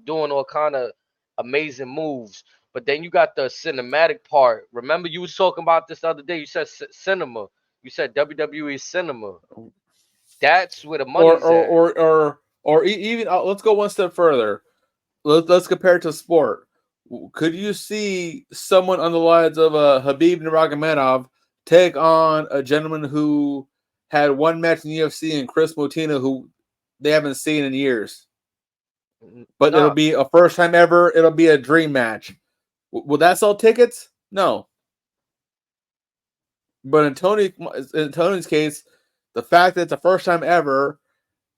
doing all kind of amazing moves. But then you got the cinematic part. Remember, you was talking about this the other day. You said cinema. You said WWE cinema. That's where the Or money's or at. or or, or even let's go one step further. Let's compare it to sport. Could you see someone on the lines of Habib Nurmagomedov take on a gentleman who had one match in the UFC and Chris Motina, who they haven't seen in years? But it'll No, be a first time ever. It'll be a dream match. Will that sell tickets? No. But in Tony's case, the fact that it's the first time ever,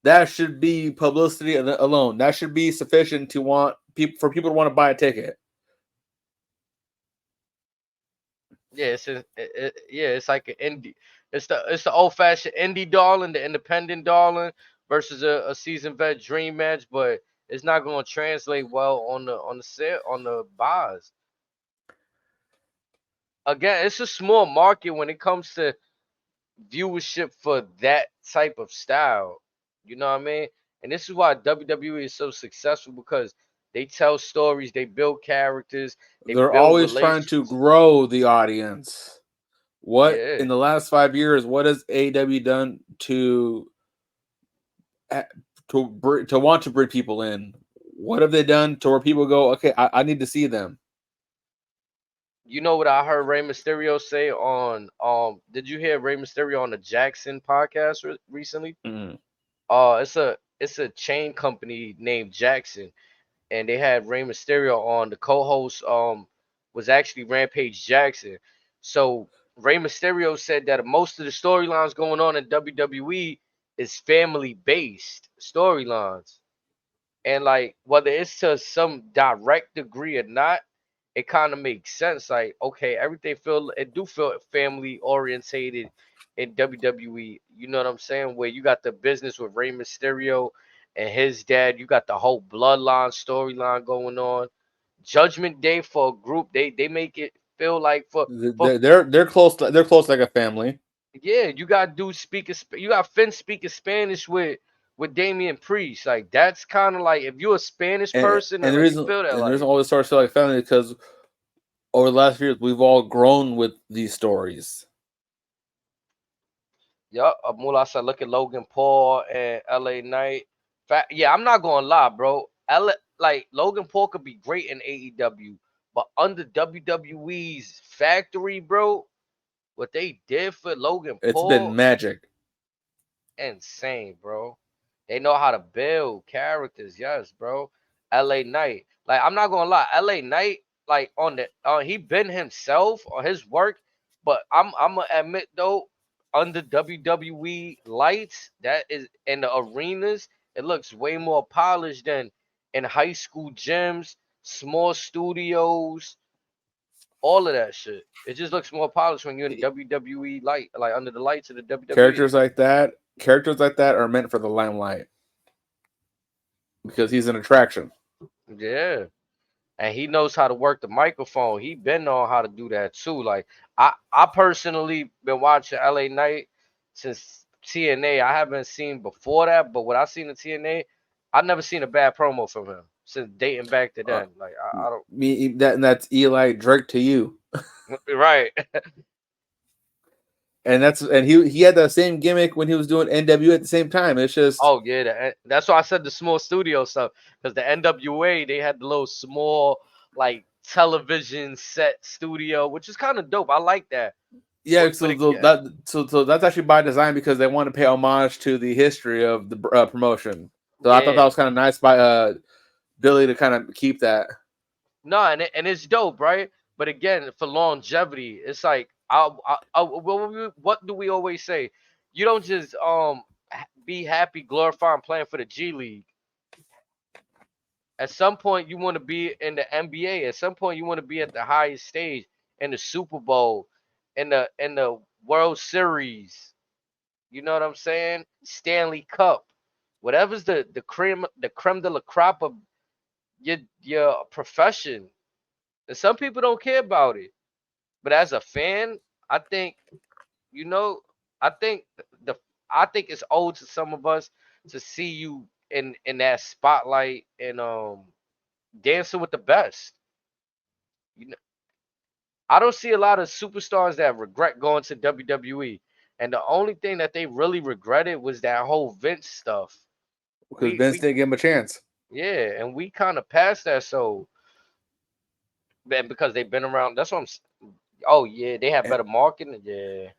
that should be publicity alone. That should be sufficient to want people to want to buy a ticket. yeah, yeah, it's like an indie. It's the old fashioned indie darling, the independent darling versus a seasoned vet dream match, but it's not going to translate well on the set on the buys. again, it's a small market when it comes to viewership for that type of style. You know what I mean? And this is why WWE is so successful, because they tell stories, they build characters, they They're build always trying to relations. grow the audience. What Yeah. in the last 5 years? What has AEW done to to want to bring people in? What have they done to where people go, okay, I need to see them? You know what I heard Rey Mysterio say on did you hear Rey Mysterio on the Jackson podcast recently? Mm. It's a chain company named Jackson, and they had Rey Mysterio on. The co-host was actually Rampage Jackson. So Rey Mysterio said that most of the storylines going on in WWE is family based storylines. And like whether it's to some direct degree or not, it kind of makes sense. Like, okay, everything feel family orientated in WWE. You know what I'm saying? Where you got the business with Rey Mysterio and his dad, you got the whole bloodline storyline going on. Judgment Day for a group, they make it feel like for They're close. They're close like a family. yeah, you got dudes speaking. You got Finn speaking Spanish with Damian Priest. Like that's kind of like if you're a Spanish person, And the like you reason feel that like. always starts to like family because over the last few years we've all grown with these stories. Yup, Mula said, look at Logan Paul and LA Knight. Yeah, I'm not gonna lie, bro. Like Logan Paul could be great in AEW, but under WWE's factory, bro, what they did for Logan It's been Paul, magic. insane, bro. They know how to build characters, yes, bro. LA Knight, like I'm not gonna lie, LA Knight, like on the he been himself on his work, but I'm gonna admit though, under WWE lights, that is in the arenas, it looks way more polished than in high school gyms, small studios, all of that shit. It just looks more polished when you're in WWE light, like under the lights of the WWE. Characters like that are meant for the limelight because he's an attraction. Yeah. And he knows how to work the microphone. He been on how to do that too. Like I personally been watching LA Knight since TNA. I haven't seen before that, but what I seen in TNA, I've never seen a bad promo from him since dating back to Uh, then. Like I don't that's Eli Drake to you. right. And he had the same gimmick when he was doing NW at the same time. It's just Oh yeah, that's why I said the small studio stuff, because the NWA they had the little small like television set studio, which is kind of dope. I like that. yeah. But So that's actually by design because they want to pay homage to the history of the promotion. So I thought that yeah. was kind of nice by Billy to kind of keep that. No, and it's dope, right? But again, for longevity, it's like what do we always say? You don't just be happy glorifying playing for the G League. At some point, you want to be in the NBA. At some point, you want to be at the highest stage in the Super Bowl, in the World Series. You know what I'm saying? Stanley Cup, whatever's the creme de la crop of your profession. And some people don't care about it. But as a fan, I think you know, I think the I think it's owed to some of us to see you in that spotlight and dancing with the best. You know, I don't see a lot of superstars that regret going to WWE. And the only thing that they really regretted was that whole Vince stuff. Because We Vince we didn't give him a chance. yeah, and we kind of passed that. So and because they've been around, that's what oh yeah, they have And, better marketing. Yeah.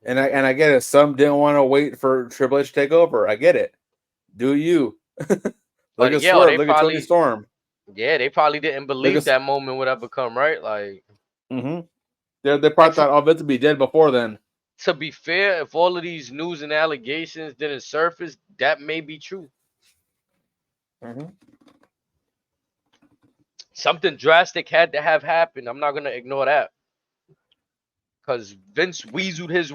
Yeah. and I get it. Some didn't want to wait for Triple H to take over. I get it. Do you? Or Look at yeah, or Swerve. they Look at Tony probably Storm. yeah, they probably didn't Look believe at. that moment would ever come, right? Like, Mm-hmm. They and probably thought all Vince would be dead before then. to be fair, if all of these news and allegations didn't surface, that may be true. Mm-hmm. Something drastic had to have happened. I'm not gonna ignore that because Vince weaseled his